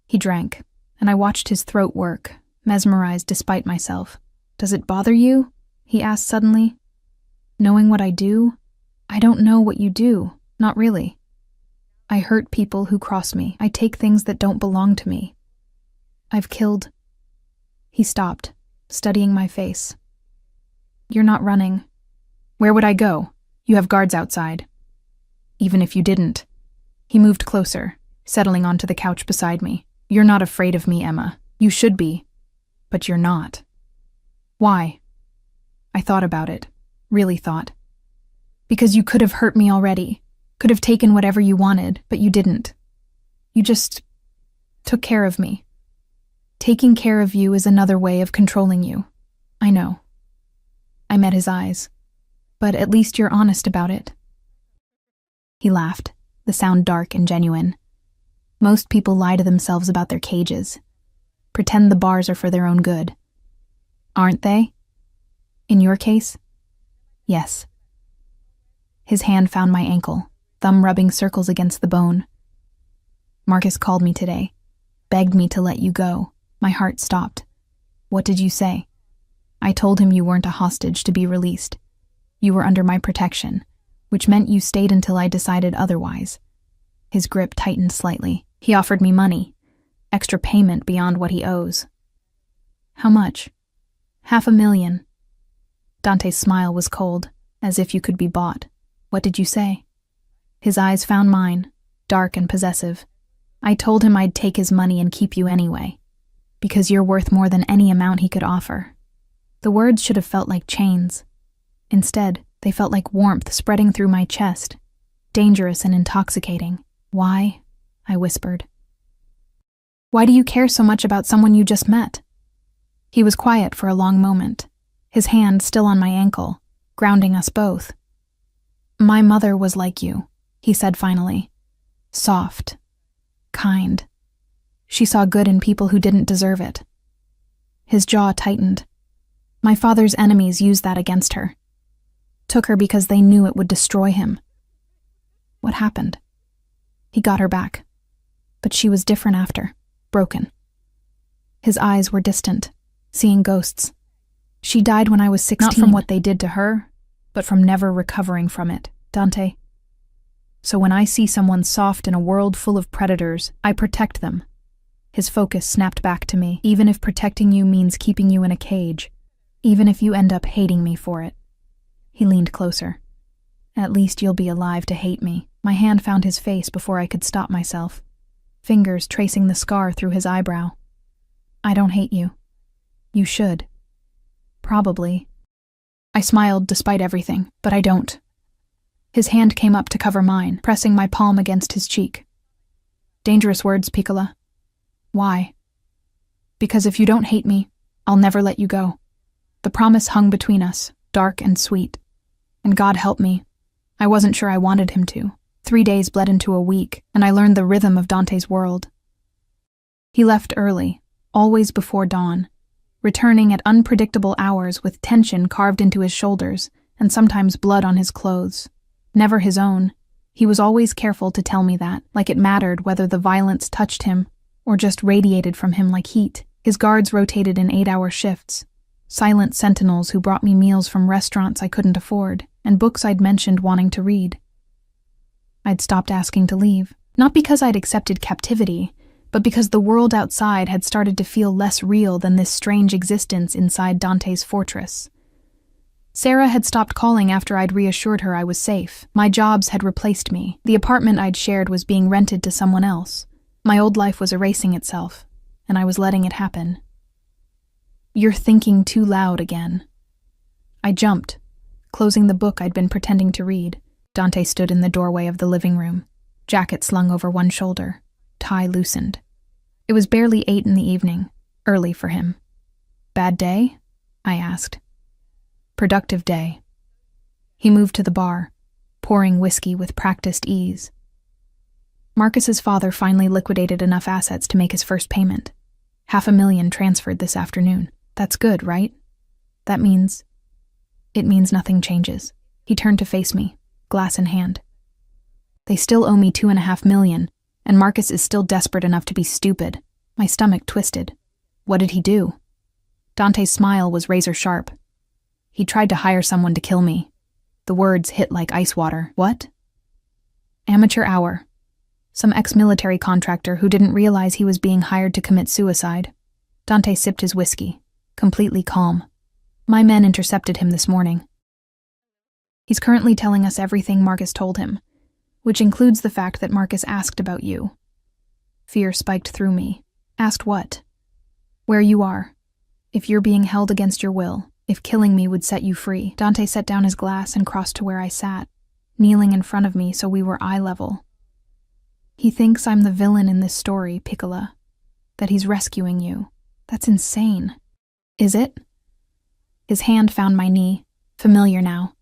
He drank, and I watched his throat work, mesmerized despite myself. "Does it bother you?" he asked suddenly. "Knowing what I do? I don't know what you do, not really. I hurt people who cross me. I take things that don't belong to me. I've killed—" He stopped, studying my face. "You're not running." "Where would I go? You have guards outside." "Even if you didn't." He moved closer, settling onto the couch beside me. "You're not afraid of me, Emma. You should be. But you're not." "Why?" I thought about it, really thought. "Because you could have hurt me already, could have taken whatever you wanted, but you didn't. You just took care of me. Taking care of you is another way of controlling you. I know." I met his eyes. "But at least you're honest about it." He laughed, the sound dark and genuine. Most people lie to themselves about their cages, pretend the bars are for their own good. Aren't they? In your case? Yes. His hand found my ankle, thumb rubbing circles against the bone. "Marcus called me today, begged me to let you go." My heart stopped. "What did you say?" "I told him you weren't a hostage to be released. You were under my protection, which meant you stayed until I decided otherwise." His grip tightened slightly. "He offered me money, extra payment beyond what he owes." "How much?" $500,000. Dante's smile was cold, as if you could be bought. "What did you say?" His eyes found mine, dark and possessive. "I told him I'd take his money and keep you anyway, because you're worth more than any amount he could offer." The words should have felt like chains. Instead, they felt like warmth spreading through my chest, dangerous and intoxicating. "Why?" I whispered. "Why do you care so much about someone you just met?" He was quiet for a long moment, his hand still on my ankle, grounding us both. "My mother was like you," he said finally. "Soft. Kind. She saw good in people who didn't deserve it." His jaw tightened. "My father's enemies used that against her. Took her because they knew it would destroy him." "What happened?" "He got her back. But she was different after. Broken." His eyes were distant, seeing ghosts. "She died when I was 16. Not from what they did to her, but from never recovering from it, Dante. So when I see someone soft in a world full of predators, I protect them." His focus snapped back to me. "Even if protecting you means keeping you in a cage. Even if you end up hating me for it." He leaned closer. "At least you'll be alive to hate me." My hand found his face before I could stop myself, fingers tracing the scar through his eyebrow. "I don't hate you. You should. Probably. I smiled despite everything, but I don't. His hand came up to cover mine, pressing my palm against his cheek. Dangerous words, Piccola. Why? Because if you don't hate me, I'll never let you go. The promise hung between us, dark and sweet. And God help me, I wasn't sure I wanted him to. 3 days bled into a week, and I learned the rhythm of Dante's world. He left early, always before dawn, returning at unpredictable hours with tension carved into his shoulders and sometimes blood on his clothes. Never his own. He was always careful to tell me that, like it mattered whether the violence touched him or just radiated from him like heat. His guards rotated in 8-hour shifts, silent sentinels who brought me meals from restaurants I couldn't afford and books I'd mentioned wanting to read. I'd stopped asking to leave, not because I'd accepted captivity, but because the world outside had started to feel less real than this strange existence inside Dante's fortress. Sarah had stopped calling after I'd reassured her I was safe. My jobs had replaced me. The apartment I'd shared was being rented to someone else. My old life was erasing itself, and I was letting it happen. You're thinking too loud again. I jumped, closing the book I'd been pretending to read. Dante stood in the doorway of the living room, jacket slung over one shoulder, tie loosened. It was barely 8 in the evening, early for him. Bad day? I asked. Productive day. He moved to the bar, pouring whiskey with practiced ease. Marcus's father finally liquidated enough assets to make his first payment. $500,000 transferred this afternoon. That's good, right? It means nothing changes. He turned to face me, glass in hand. They still owe me $2.5 million, and Marcus is still desperate enough to be stupid. My stomach twisted. What did he do? Dante's smile was razor sharp. He tried to hire someone to kill me. The words hit like ice water. What? Amateur hour. Some ex-military contractor who didn't realize he was being hired to commit suicide. Dante sipped his whiskey, completely calm. My men intercepted him this morning. He's currently telling us everything Marcus told him, which includes the fact that Marcus asked about you. Fear spiked through me. Asked what? Where you are. If you're being held against your will. If killing me would set you free. Dante set down his glass and crossed to where I sat, kneeling in front of me so we were eye level. He thinks I'm the villain in this story, Piccola. That he's rescuing you. That's insane. Is it? His hand found my knee, familiar now,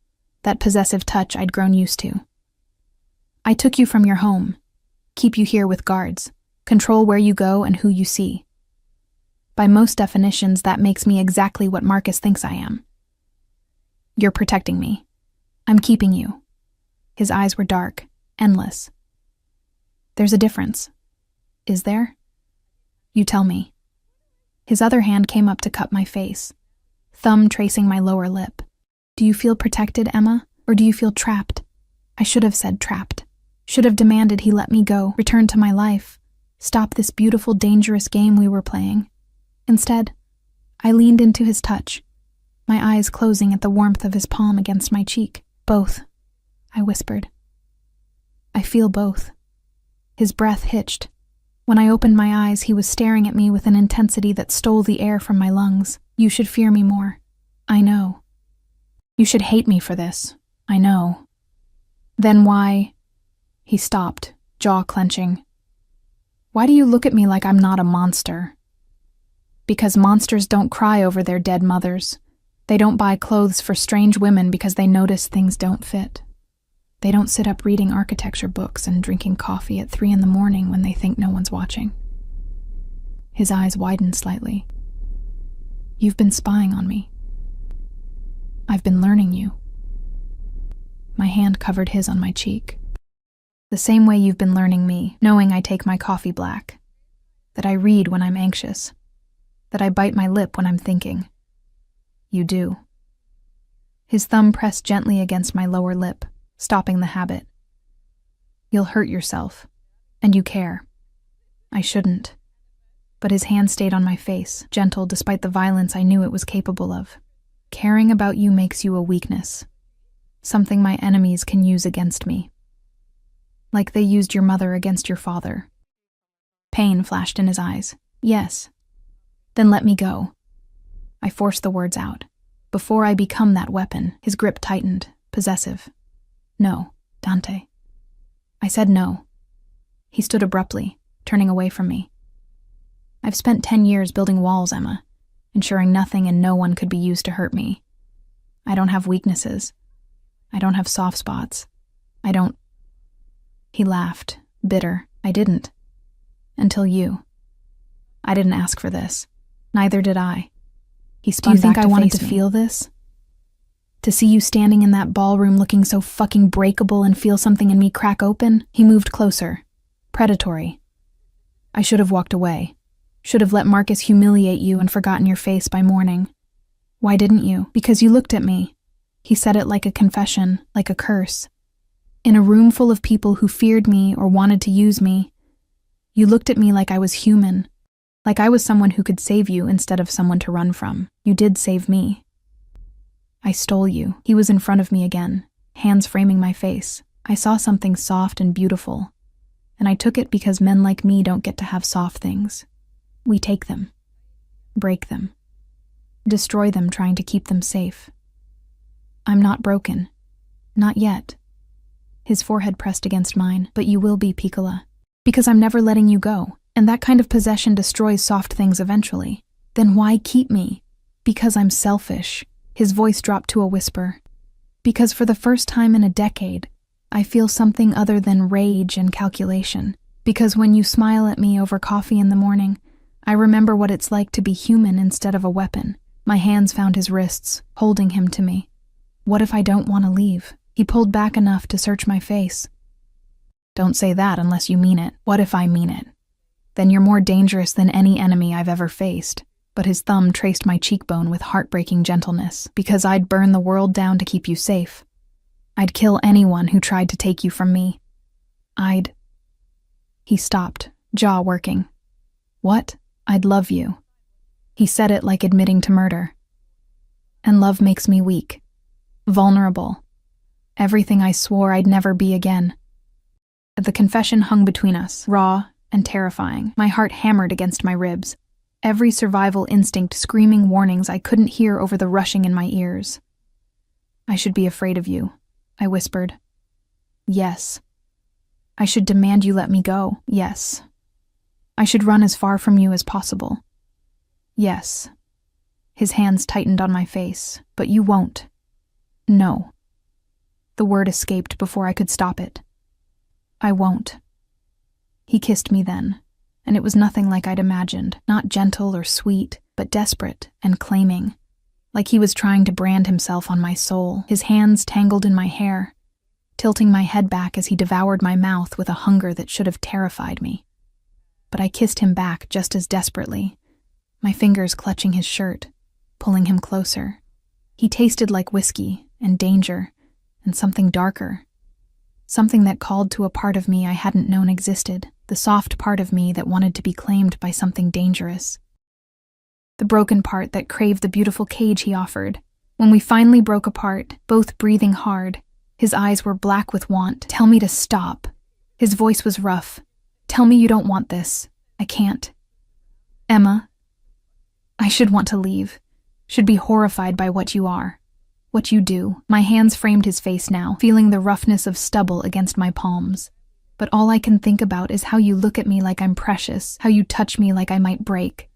that possessive touch I'd grown used to. I took you from your home, keep you here with guards, control where you go and who you see. By most definitions, that makes me exactly what Marcus thinks I am. You're protecting me. I'm keeping you. His eyes were dark, endless. There's a difference. Is there? You tell me. His other hand came up to cup my face, thumb tracing my lower lip. Do you feel protected, Emma, or do you feel trapped? I should have said trapped. Should have demanded he let me go, return to my life, stop this beautiful, dangerous game we were playing. Instead, I leaned into his touch, my eyes closing at the warmth of his palm against my cheek. Both, I whispered. I feel both. His breath hitched. When I opened my eyes, he was staring at me with an intensity that stole the air from my lungs. You should fear me more. I know. You should hate me for this. I know. Then why? He stopped, jaw clenching. Why do you look at me like I'm not a monster? Because monsters don't cry over their dead mothers. They don't buy clothes for strange women because they notice things don't fit. They don't sit up reading architecture books and drinking coffee at 3 a.m. when they think no one's watching. His eyes widened slightly. You've been spying on me. I've been learning you. My hand covered his on my cheek. The same way you've been learning me, knowing I take my coffee black. That I read when I'm anxious. That I bite my lip when I'm thinking. You do. His thumb pressed gently against my lower lip, stopping the habit. You'll hurt yourself, and you care. I shouldn't. But his hand stayed on my face, gentle despite the violence I knew it was capable of. Caring about you makes you a weakness, something my enemies can use against me. Like they used your mother against your father. Pain flashed in his eyes. Yes. Then let me go. I forced the words out. Before I become that weapon. His grip tightened, possessive. No, Dante. I said no. He stood abruptly, turning away from me. I've spent 10 years building walls, Emma, ensuring nothing and no one could be used to hurt me. I don't have weaknesses. I don't have soft spots. I don't... He laughed, bitter. I didn't. Until you. I didn't ask for this. Neither did I. He spun back to face me. Do you think I wanted to feel this? To see you standing in that ballroom looking so fucking breakable and feel something in me crack open? He moved closer. Predatory. I should have walked away. Should have let Marcus humiliate you and forgotten your face by morning. Why didn't you? Because you looked at me. He said it like a confession, like a curse. In a room full of people who feared me or wanted to use me, you looked at me like I was human, like I was someone who could save you instead of someone to run from. You did save me. I stole you. He was in front of me again, hands framing my face. I saw something soft and beautiful, and I took it because men like me don't get to have soft things. We take them, break them, destroy them trying to keep them safe. I'm not broken. Not yet. His forehead pressed against mine. But you will be, Piccola. Because I'm never letting you go, and that kind of possession destroys soft things eventually. Then why keep me? Because I'm selfish. His voice dropped to a whisper. Because for the first time in a decade, I feel something other than rage and calculation. Because when you smile at me over coffee in the morning, I remember what it's like to be human instead of a weapon. My hands found his wrists, holding him to me. What if I don't want to leave? He pulled back enough to search my face. Don't say that unless you mean it. What if I mean it? Then you're more dangerous than any enemy I've ever faced. But his thumb traced my cheekbone with heartbreaking gentleness, because I'd burn the world down to keep you safe. I'd kill anyone who tried to take you from me. He stopped, jaw working. What? I'd love you. He said it like admitting to murder. And love makes me weak. Vulnerable. Everything I swore I'd never be again. The confession hung between us, raw and terrifying. My heart hammered against my ribs. Every survival instinct screaming warnings I couldn't hear over the rushing in my ears. I should be afraid of you, I whispered. Yes. I should demand you let me go. Yes. I should run as far from you as possible. Yes. His hands tightened on my face. But you won't. No. The word escaped before I could stop it. I won't. He kissed me then, and it was nothing like I'd imagined, not gentle or sweet, but desperate and claiming, like he was trying to brand himself on my soul, his hands tangled in my hair, tilting my head back as he devoured my mouth with a hunger that should have terrified me. But I kissed him back just as desperately, my fingers clutching his shirt, pulling him closer. He tasted like whiskey and danger and something darker, something that called to a part of me I hadn't known existed, the soft part of me that wanted to be claimed by something dangerous. The broken part that craved the beautiful cage he offered. When we finally broke apart, both breathing hard, his eyes were black with want. Tell me to stop. His voice was rough. Tell me you don't want this. I can't. Emma, I should want to leave, should be horrified by what you are. What you do. My hands framed his face now, feeling the roughness of stubble against my palms. But all I can think about is how you look at me like I'm precious, how you touch me like I might break.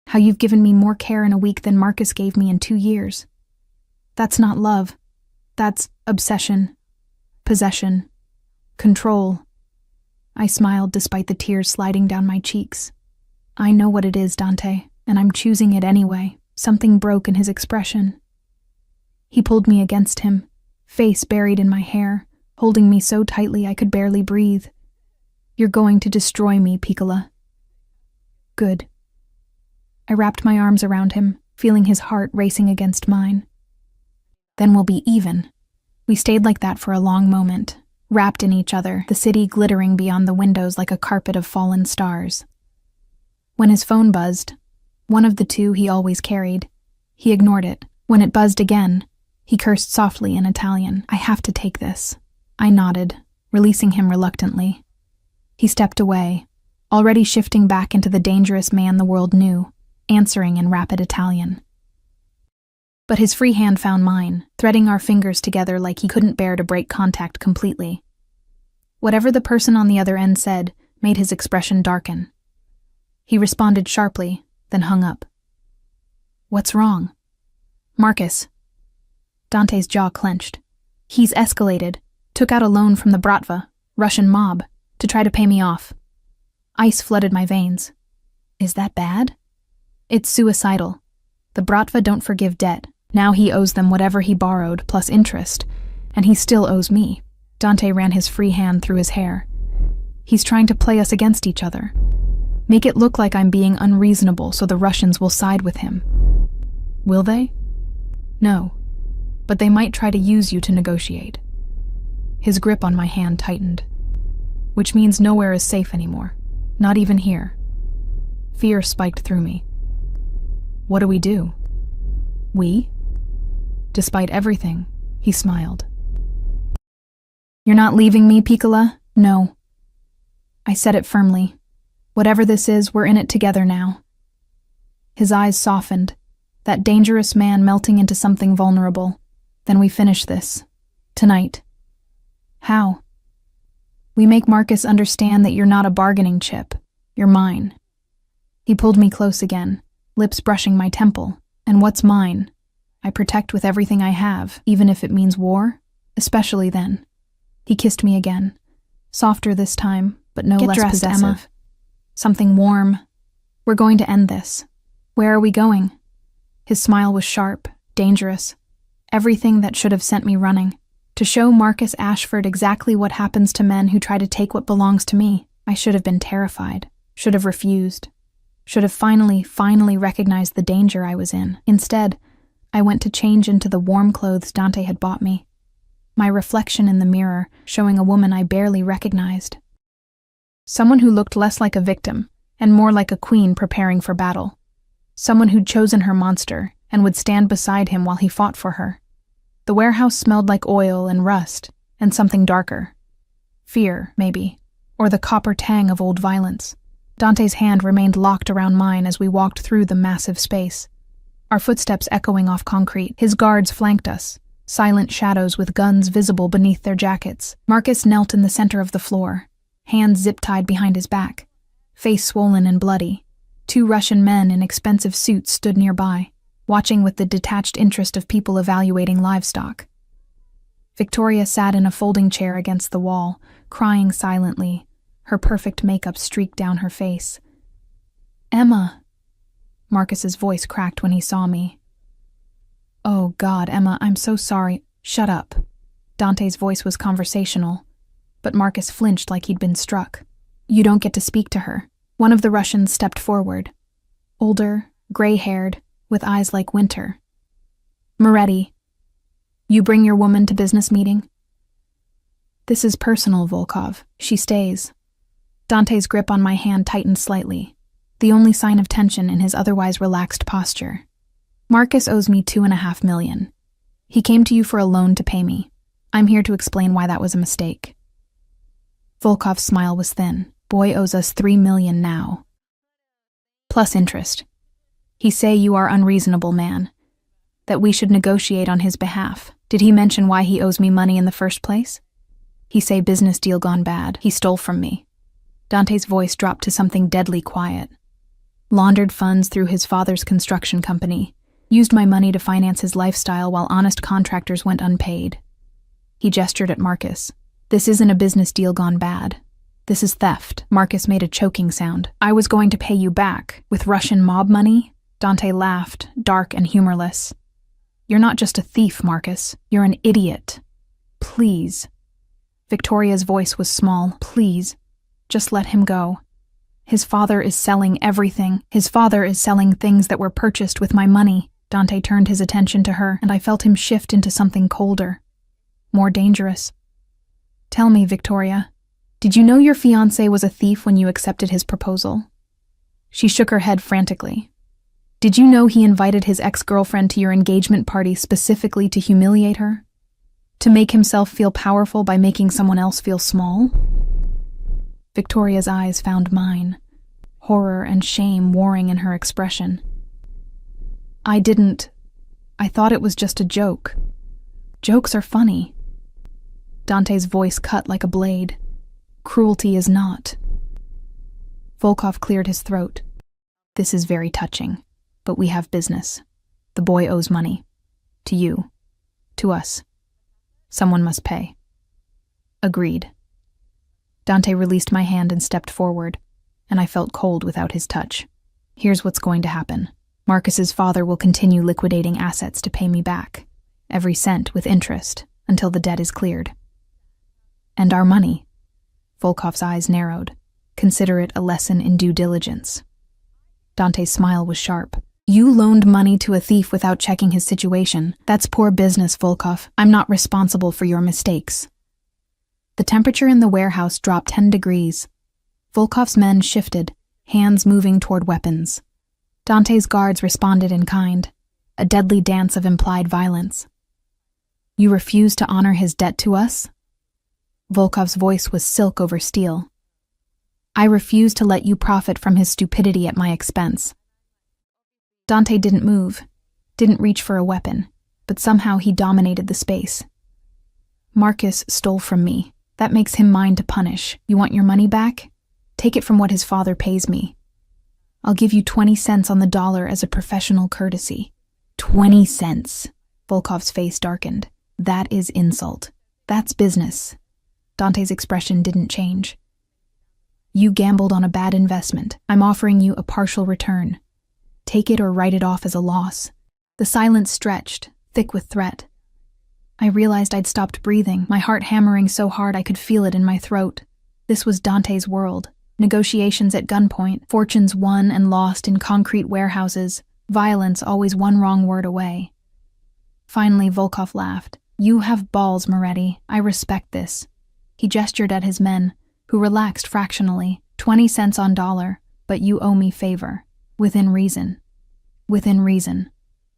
How you've given me more care in a week than Marcus gave me in 2 years. That's not love. That's obsession, possession, control. I smiled despite the tears sliding down my cheeks. I know what it is, Dante, and I'm choosing it anyway. Something broke in his expression. He pulled me against him, face buried in my hair, holding me so tightly I could barely breathe. You're going to destroy me, Piccola. Good. I wrapped my arms around him, feeling his heart racing against mine. Then we'll be even. We stayed like that for a long moment, wrapped in each other, the city glittering beyond the windows like a carpet of fallen stars. When his phone buzzed, one of the two he always carried, he ignored it. When it buzzed again, he cursed softly in Italian. I have to take this. I nodded, releasing him reluctantly. He stepped away, already shifting back into the dangerous man the world knew, answering in rapid Italian. But his free hand found mine, threading our fingers together like he couldn't bear to break contact completely. Whatever the person on the other end said made his expression darken. He responded sharply, then hung up. "What's wrong?" "Marcus." Dante's jaw clenched. "He's escalated, took out a loan from the Bratva, Russian mob, to try to pay me off." Ice flooded my veins. "Is that bad?" "It's suicidal. The Bratva don't forgive debt. Now he owes them whatever he borrowed, plus interest, and he still owes me." Dante ran his free hand through his hair. "He's trying to play us against each other. Make it look like I'm being unreasonable so the Russians will side with him." "Will they?" "No, but they might try to use you to negotiate." His grip on my hand tightened. "Which means nowhere is safe anymore, not even here." Fear spiked through me. "What do we do?" "We?" Despite everything, he smiled. "You're not leaving me, Piccola? No." I said it firmly. "Whatever this is, we're in it together now." His eyes softened, that dangerous man melting into something vulnerable. "Then we finish this. Tonight." "How?" "We make Marcus understand that you're not a bargaining chip. You're mine." He pulled me close again, lips brushing my temple. "And what's mine? I protect with everything I have, even if it means war, especially then." He kissed me again, softer this time, but no less dressed, possessive. Emma. Something warm. "We're going to end this. Where are we going?" His smile was sharp, dangerous. Everything that should have sent me running. To show Marcus Ashford exactly what happens to men who try to take what belongs to me. I should have been terrified, should have refused, should have finally recognized the danger I was in. Instead, I went to change into the warm clothes Dante had bought me. My reflection in the mirror showing a woman I barely recognized. Someone who looked less like a victim and more like a queen preparing for battle. Someone who'd chosen her monster and would stand beside him while he fought for her. The warehouse smelled like oil and rust and something darker. Fear, maybe, or the copper tang of old violence. Dante's hand remained locked around mine as we walked through the massive space. Our footsteps echoing off concrete. His guards flanked us, silent shadows with guns visible beneath their jackets. Marcus knelt in the center of the floor, hands zip-tied behind his back, face swollen and bloody. 2 Russian men in expensive suits stood nearby, watching with the detached interest of people evaluating livestock. Victoria sat in a folding chair against the wall, crying silently, her perfect makeup streaked down her face. "Emma." Marcus's voice cracked when he saw me. "Oh God, Emma, I'm so sorry." "Shut up." Dante's voice was conversational, but Marcus flinched like he'd been struck. "You don't get to speak to her." One of the Russians stepped forward, older, gray-haired, with eyes like winter. "Moretti, you bring your woman to business meeting?" "This is personal, Volkov. She stays." Dante's grip on my hand tightened slightly, the only sign of tension in his otherwise relaxed posture. "Marcus owes me $2.5 million. He came to you for a loan to pay me. I'm here to explain why that was a mistake." Volkov's smile was thin. "Boy owes us $3 million now. Plus interest. He say you are unreasonable, man. That we should negotiate on his behalf. Did he mention why he owes me money in the first place?" "He say business deal gone bad. He stole from me." Dante's voice dropped to something deadly quiet. "Laundered funds through his father's construction company. Used my money to finance his lifestyle while honest contractors went unpaid." He gestured at Marcus. "This isn't a business deal gone bad. This is theft." Marcus made a choking sound. "I was going to pay you back with Russian mob money?" Dante laughed, dark and humorless. "You're not just a thief, Marcus. You're an idiot. Please." Victoria's voice was small. "Please, just let him go. His father is selling everything. His father is selling things that were purchased with my money." Dante turned his attention to her, and I felt him shift into something colder, more dangerous. "Tell me, Victoria, did you know your fiancé was a thief when you accepted his proposal?" She shook her head frantically. "Did you know he invited his ex-girlfriend to your engagement party specifically to humiliate her? To make himself feel powerful by making someone else feel small?" Victoria's eyes found mine, horror and shame warring in her expression. "I didn't. I thought it was just a joke. Jokes are funny. Dante's voice cut like a blade. Cruelty is not. Volkov cleared his throat. This is very touching, but we have business. The boy owes money. To you. To us. Someone must pay. Agreed. Dante released my hand and stepped forward, and I felt cold without his touch. Here's what's going to happen. Marcus's father will continue liquidating assets to pay me back, every cent with interest, until the debt is cleared. And our money. Volkov's eyes narrowed. Consider it a lesson in due diligence. Dante's smile was sharp. You loaned money to a thief without checking his situation. That's poor business, Volkov. I'm not responsible for your mistakes. The temperature in the warehouse dropped 10 degrees. Volkov's men shifted, hands moving toward weapons. Dante's guards responded in kind, a deadly dance of implied violence. You refuse to honor his debt to us? Volkov's voice was silk over steel. I refuse to let you profit from his stupidity at my expense. Dante didn't move, didn't reach for a weapon, but somehow he dominated the space. Marcus stole from me. That makes him mine to punish. You want your money back? Take it from what his father pays me. I'll give you 20 cents on the dollar as a professional courtesy. 20 cents. Volkov's face darkened. That is insult. That's business. Dante's expression didn't change. You gambled on a bad investment. I'm offering you a partial return. Take it or write it off as a loss. The silence stretched, thick with threat. I realized I'd stopped breathing, my heart hammering so hard I could feel it in my throat. This was Dante's world. Negotiations at gunpoint, fortunes won and lost in concrete warehouses, violence always one wrong word away. Finally, Volkov laughed. You have balls, Moretti. I respect this. He gestured at his men, who relaxed fractionally. 20 cents on dollar, but you owe me favor. Within reason. Within reason,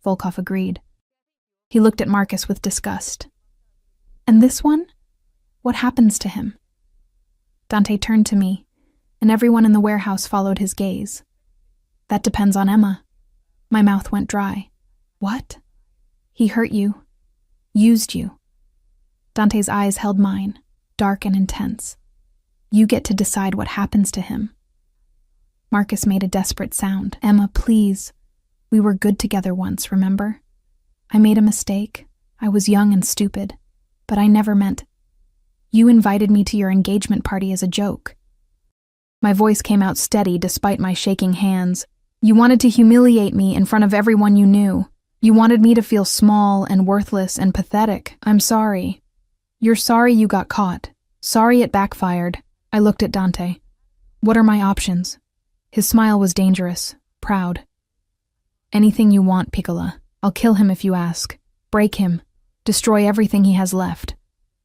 Volkov agreed. He looked at Marcus with disgust. And this one? What happens to him? Dante turned to me, and everyone in the warehouse followed his gaze. That depends on Emma. My mouth went dry. What? He hurt you. Used you. Dante's eyes held mine, dark and intense. You get to decide what happens to him. Marcus made a desperate sound. Emma, please. We were good together once, remember? I made a mistake. I was young and stupid. But I never meant... You invited me to your engagement party as a joke. My voice came out steady despite my shaking hands. You wanted to humiliate me in front of everyone you knew. You wanted me to feel small and worthless and pathetic. I'm sorry. You're sorry you got caught. Sorry it backfired. I looked at Dante. What are my options? His smile was dangerous, proud. Anything you want, Piccola. I'll kill him if you ask. Break him. Destroy everything he has left.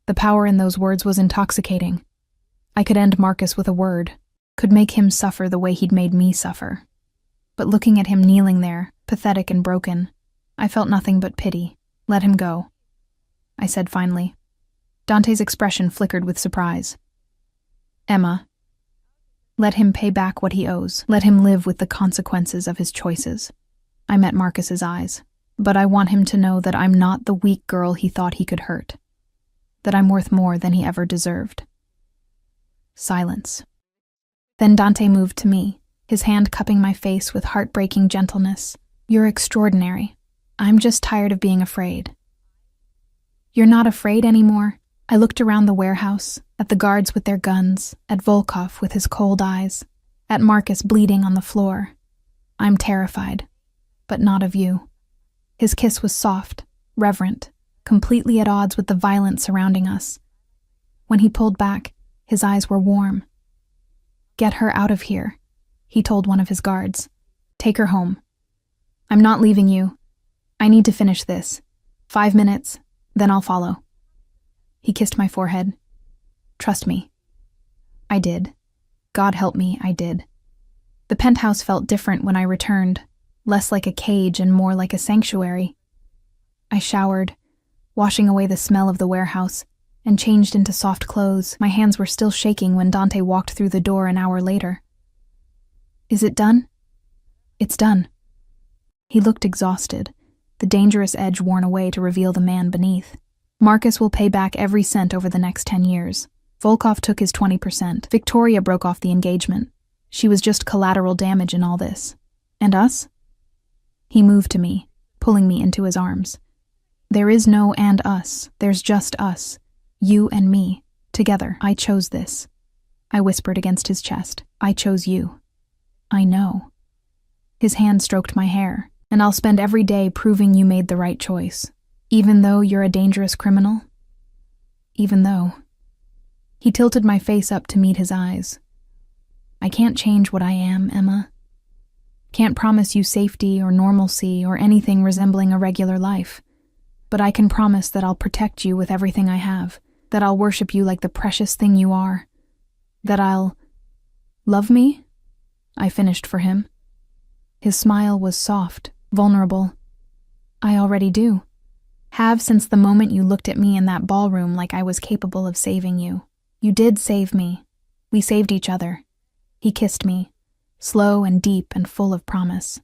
The power in those words was intoxicating. I could end Marcus with a word, could make him suffer the way he'd made me suffer. But looking at him kneeling there, pathetic and broken, I felt nothing but pity. Let him go, I said finally. Dante's expression flickered with surprise. Emma, let him pay back what he owes. Let him live with the consequences of his choices. I met Marcus's eyes. But I want him to know that I'm not the weak girl he thought he could hurt. That I'm worth more than he ever deserved. Silence. Then Dante moved to me, his hand cupping my face with heartbreaking gentleness. You're extraordinary. I'm just tired of being afraid. You're not afraid anymore? I looked around the warehouse, at the guards with their guns, at Volkov with his cold eyes, at Marcus bleeding on the floor. I'm terrified, but not of you. His kiss was soft, reverent, completely at odds with the violence surrounding us. When he pulled back, his eyes were warm. Get her out of here, he told one of his guards. Take her home. I'm not leaving you. I need to finish this. 5 minutes, then I'll follow. He kissed my forehead. Trust me. I did. God help me, I did. The penthouse felt different when I returned. Less like a cage and more like a sanctuary. I showered, washing away the smell of the warehouse, and changed into soft clothes. My hands were still shaking when Dante walked through the door an hour later. Is it done? It's done. He looked exhausted, the dangerous edge worn away to reveal the man beneath. Marcus will pay back every cent over the next 10 years. Volkov took his 20%. Victoria broke off the engagement. She was just collateral damage in all this. And us? He moved to me, pulling me into his arms. There is no and us. There's just us. You and me. Together. I chose this. I whispered against his chest. I chose you. I know. His hand stroked my hair, and I'll spend every day proving you made the right choice. Even though you're a dangerous criminal? Even though. He tilted my face up to meet his eyes. I can't change what I am, Emma. Can't promise you safety or normalcy or anything resembling a regular life. But I can promise that I'll protect you with everything I have, that I'll worship you like the precious thing you are, that I'll... Love me? I finished for him. His smile was soft, vulnerable. I already do. Have since the moment you looked at me in that ballroom like I was capable of saving you. You did save me. We saved each other. He kissed me, slow and deep and full of promise.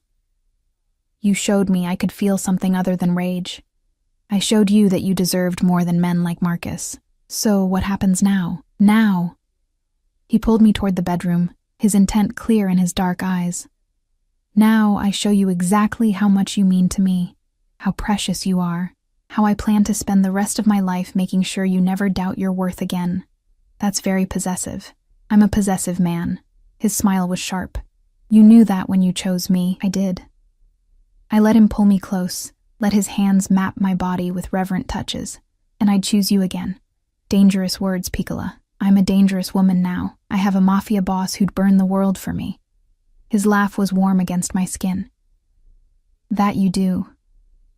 You showed me I could feel something other than rage. I showed you that you deserved more than men like Marcus. So what happens now? Now? He pulled me toward the bedroom, his intent clear in his dark eyes. Now I show you exactly how much you mean to me, how precious you are, how I plan to spend the rest of my life making sure you never doubt your worth again. That's very possessive. I'm a possessive man. His smile was sharp. You knew that when you chose me. I did. I let him pull me close, let his hands map my body with reverent touches, and I'd choose you again. Dangerous words, Piccola. I'm a dangerous woman now. I have a Mafia boss who'd burn the world for me. His laugh was warm against my skin. That you do.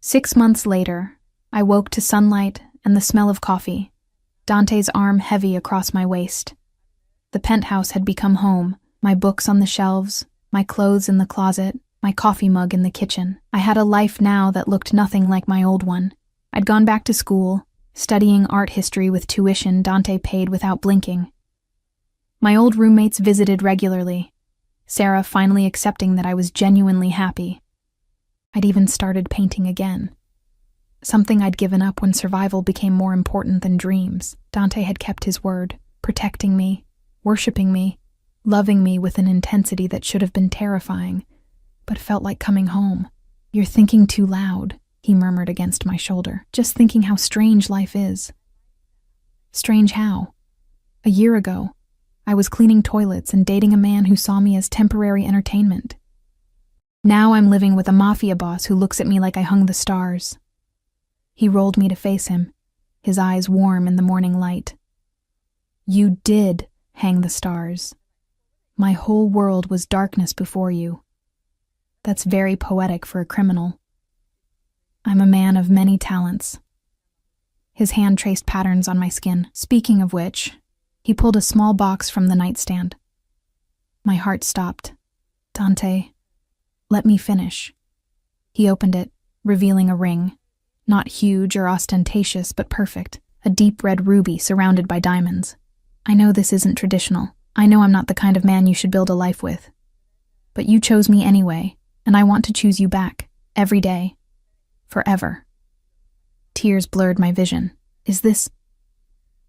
6 months later, I woke to sunlight and the smell of coffee, Dante's arm heavy across my waist. The penthouse had become home, my books on the shelves, my clothes in the closet, my coffee mug in the kitchen. I had a life now that looked nothing like my old one. I'd gone back to school, studying art history with tuition Dante paid without blinking. My old roommates visited regularly, Sarah finally accepting that I was genuinely happy. I'd even started painting again. Something I'd given up when survival became more important than dreams. Dante had kept his word, protecting me, worshiping me, loving me with an intensity that should have been terrifying, but felt like coming home. You're thinking too loud, he murmured against my shoulder, just thinking how strange life is. Strange how? A year ago, I was cleaning toilets and dating a man who saw me as temporary entertainment. Now I'm living with a Mafia boss who looks at me like I hung the stars. He rolled me to face him, his eyes warm in the morning light. You did hang the stars. My whole world was darkness before you. That's very poetic for a criminal. I'm a man of many talents. His hand traced patterns on my skin. Speaking of which, he pulled a small box from the nightstand. My heart stopped. Dante, let me finish. He opened it, revealing a ring. Not huge or ostentatious, but perfect. A deep red ruby surrounded by diamonds. I know this isn't traditional. I know I'm not the kind of man you should build a life with. But you chose me anyway, and I want to choose you back. Every day. Forever. Tears blurred my vision. Is this...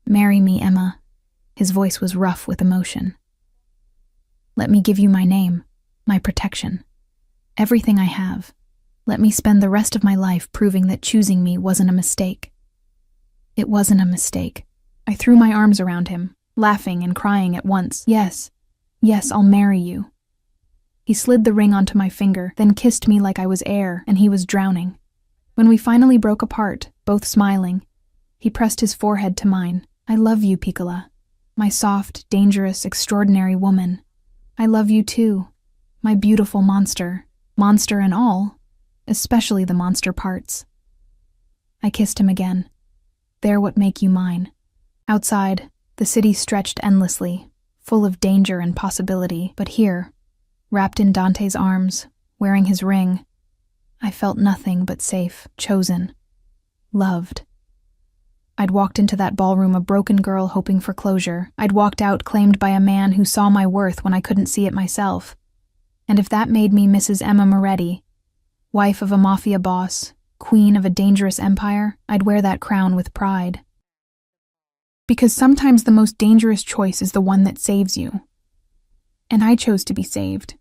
Marry me, Emma. His voice was rough with emotion. Let me give you my name, my protection. Everything I have. Let me spend the rest of my life proving that choosing me wasn't a mistake. It wasn't a mistake. I threw my arms around him, laughing and crying at once. Yes, I'll marry you. He slid the ring onto my finger, then kissed me like I was air and he was drowning. When we finally broke apart, both smiling, he pressed his forehead to mine. I love you, Piccola. My soft, dangerous, extraordinary woman. I love you too, my beautiful monster. Monster and all, especially the monster parts. I kissed him again. They're what make you mine. Outside, the city stretched endlessly, full of danger and possibility, but here, wrapped in Dante's arms, wearing his ring, I felt nothing but safe, chosen, loved. I'd walked into that ballroom a broken girl hoping for closure. I'd walked out claimed by a man who saw my worth when I couldn't see it myself. And if that made me Mrs. Emma Moretti, wife of a Mafia boss, queen of a dangerous empire, I'd wear that crown with pride. Because sometimes the most dangerous choice is the one that saves you. And I chose to be saved.